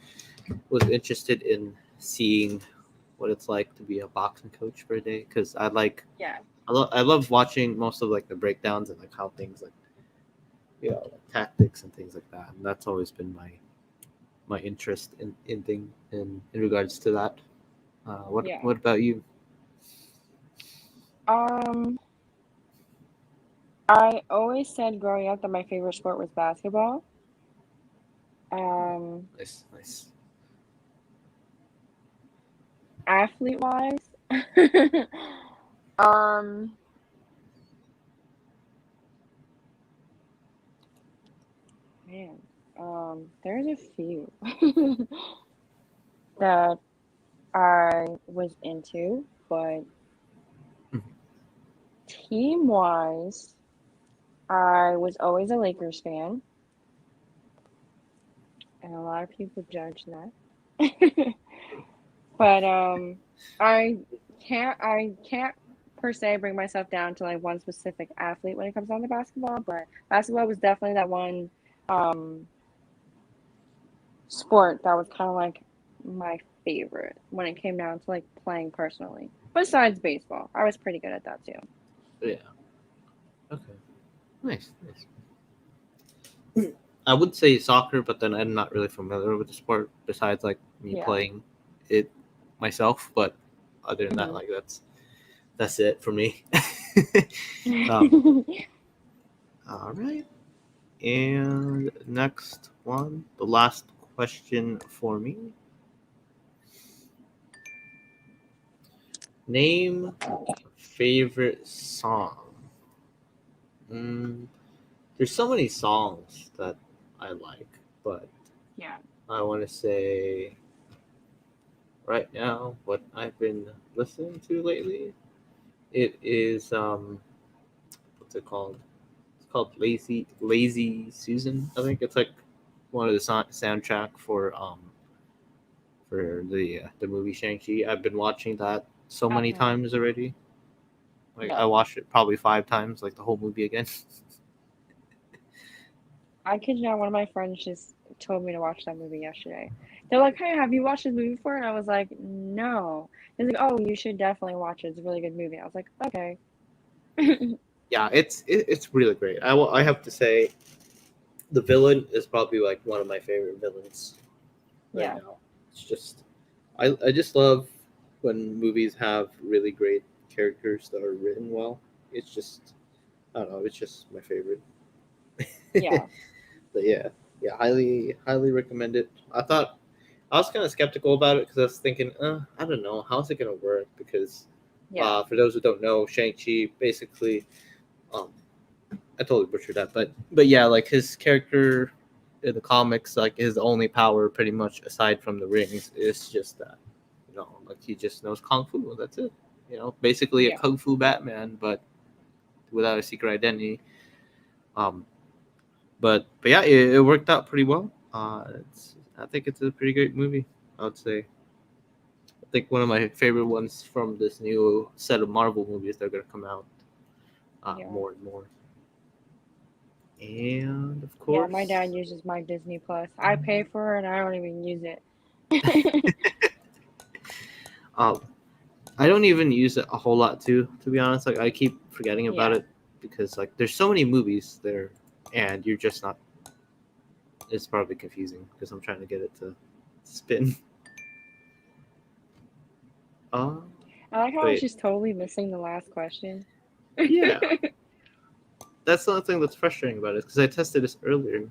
was interested in seeing what it's like to be a boxing coach for a day, because Yeah. I love watching most of like the breakdowns and like how things like like tactics and things like that, and that's always been my interest in thing in regards to that. Yeah. What about you? Um, I always said growing up that my favorite sport was basketball. Um, Nice, nice. athlete wise, um, man, there's a few that I was into, but team wise, I was always a Lakers fan, and a lot of people judge that. But I can't per se bring myself down to like one specific athlete when it comes down to basketball, but basketball was definitely that one um sport that was kind of like my favorite when it came down to like playing personally. Besides baseball, I was pretty good at that too. Yeah. Okay. Nice, nice. I would say soccer, but then I'm not really familiar with the sport besides like me Yeah. playing it myself. But other than that, Hmm. like that's it for me. um, All right. And next one, the last question for me. Name favorite song. Mm, there's so many songs that I like, but Yeah. I want to say right now what I've been listening to lately. It is what's it called? It's called Lazy Susan. I think it's like one of the soundtrack for the movie Shang-Chi. I've been watching that so many Okay. times already. Like I Yeah. watched it probably 5 times, like the whole movie again. I kid you not, one of my friends just told me to watch that movie yesterday. They're like, "Hey, have you watched this movie before?" And I was like, "No." He's like, "Oh, you should definitely watch it. It's a really good movie." I was like, "Okay." Yeah, it's really great. I have to say the villain is probably like one of my favorite villains right Yeah. now. It's just I just love when movies have really great characters that are written well. It's just I don't know. It's just my favorite. Yeah. But yeah, highly recommend it. I was kind of skeptical about it because I was thinking, I don't know, how's it gonna work? Because Yeah. for those who don't know, Shang Chi basically, um, I totally butchered that, but yeah, like his character in the comics, like his only power, pretty much aside from the rings, is just that, like he just knows kung fu. That's it. Basically a Yeah. kung fu Batman, but without a secret identity. Um, but yeah, it worked out pretty well. I think it's a pretty great movie. I would say. I think one of my favorite ones from this new set of Marvel movies that are gonna come out Yeah. more and more. And of Yeah, my course, dad uses my Disney Plus. I pay for it and I don't even use it. um, I don't even use it a whole lot too. To be honest, like I keep forgetting about Yeah. it because like there's so many movies there, and you're just not. It's probably confusing because I'm trying to get it to spin. Uh, I like how I was wait, just totally missing the last question. yeah, that's the only thing that's frustrating about it because I tested this earlier.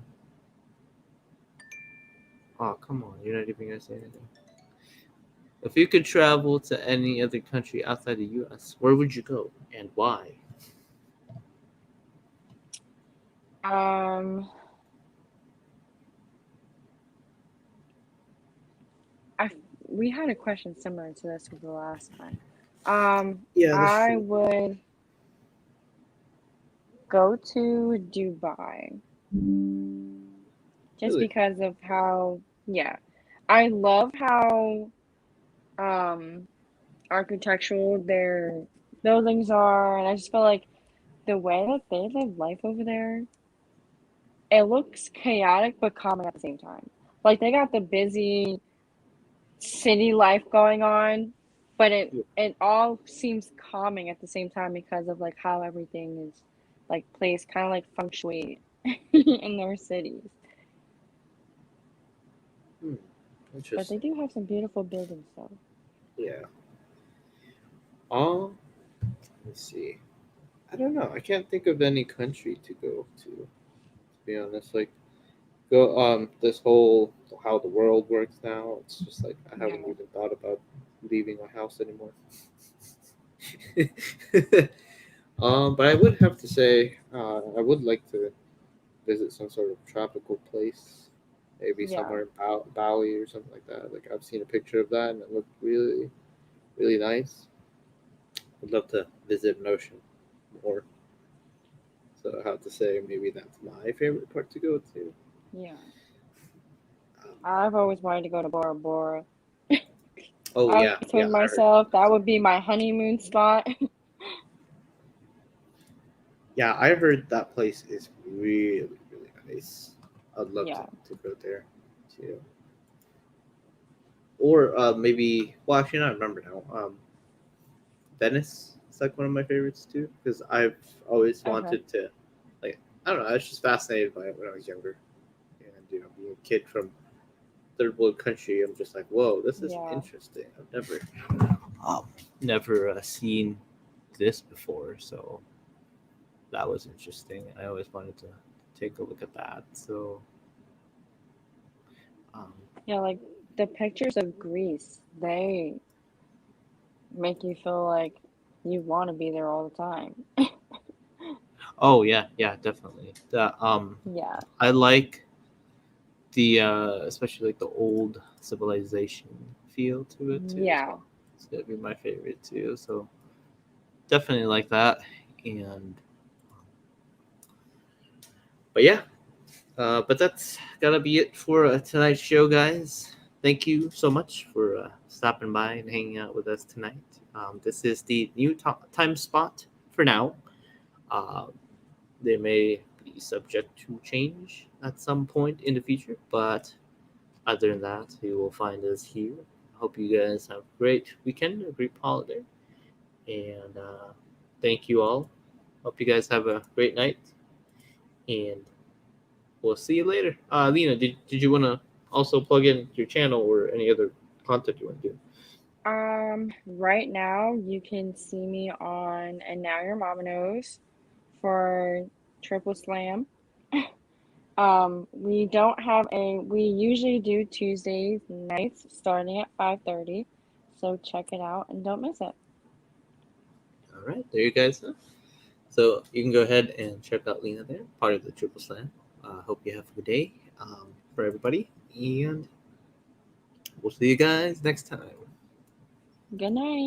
Oh, come on. You're not even going to say anything. If you could travel to any other country outside the US, where would you go and why? Um, I we had a question similar to this the last time. Yeah, that's I true. would go to Dubai just Really? because of how, yeah, I love how um architectural their buildings are, and I just feel like the way that they live life over there, it looks chaotic but calming at the same time. Like they got the busy city life going on, but it all seems calming at the same time because of like how everything is like placed, kind of like feng shui in their cities. Hmm. But they Interesting. do have some beautiful buildings though. Yeah. Let's see. I don't know. I can't think of any country to go to be honest. Like, go this whole how the world works now. It's just like I haven't Yeah. even thought about leaving my house anymore. But I would have to say I would like to visit some sort of tropical place, maybe Yeah. somewhere in Bali or something like that. Like I've seen a picture of that and it looked really nice. I'd love to visit an ocean more. So I have to say maybe that's my favorite part to go to. Yeah. Um, I've always wanted to go to Bora Bora. oh I yeah, told I heard myself about that that too. would be my honeymoon spot. Yeah, I heard that place is really nice. I'd love Yeah. to go there too. Or maybe, well, actually, not remember now. Venice is like one of my favorites too because I've always Okay. wanted to, like, I don't know, I was just fascinated by it when I was younger, and being a kid from third world country, I'm just like, whoa, this is Yeah. interesting. I've um, never seen this before, so that was interesting. I always wanted to take a look at that. So, um, Yeah, like the pictures of Greece, they make you feel like you want to be there all the time. oh yeah, yeah, definitely. Yeah. I like the especially like the old civilization feel to it too as Yeah. well. It's gonna be my favorite too. So definitely like that. And but yeah, but that's gotta be it for tonight's show, guys. Thank you so much for stopping by and hanging out with us tonight. This is the new time spot for now. Uh, they may be subject to change at some point in the future, but other than that, you will find us here. Hope you guys have a great weekend, a great holiday, and thank you all. Hope you guys have a great night, and we'll see you later. Lena, did you want to also plug in your channel or any other content you want to do? Right now you can see me on And Now Your Mama Knows for Triple Slam. We don't have we usually do Tuesdays nights starting at 5:30. So check it out and don't miss it. All right, there you guys go. So you can go ahead and check out Lena there, part of the Triple Slam. Hope you have a good day for everybody, and we'll see you guys next time. Good night.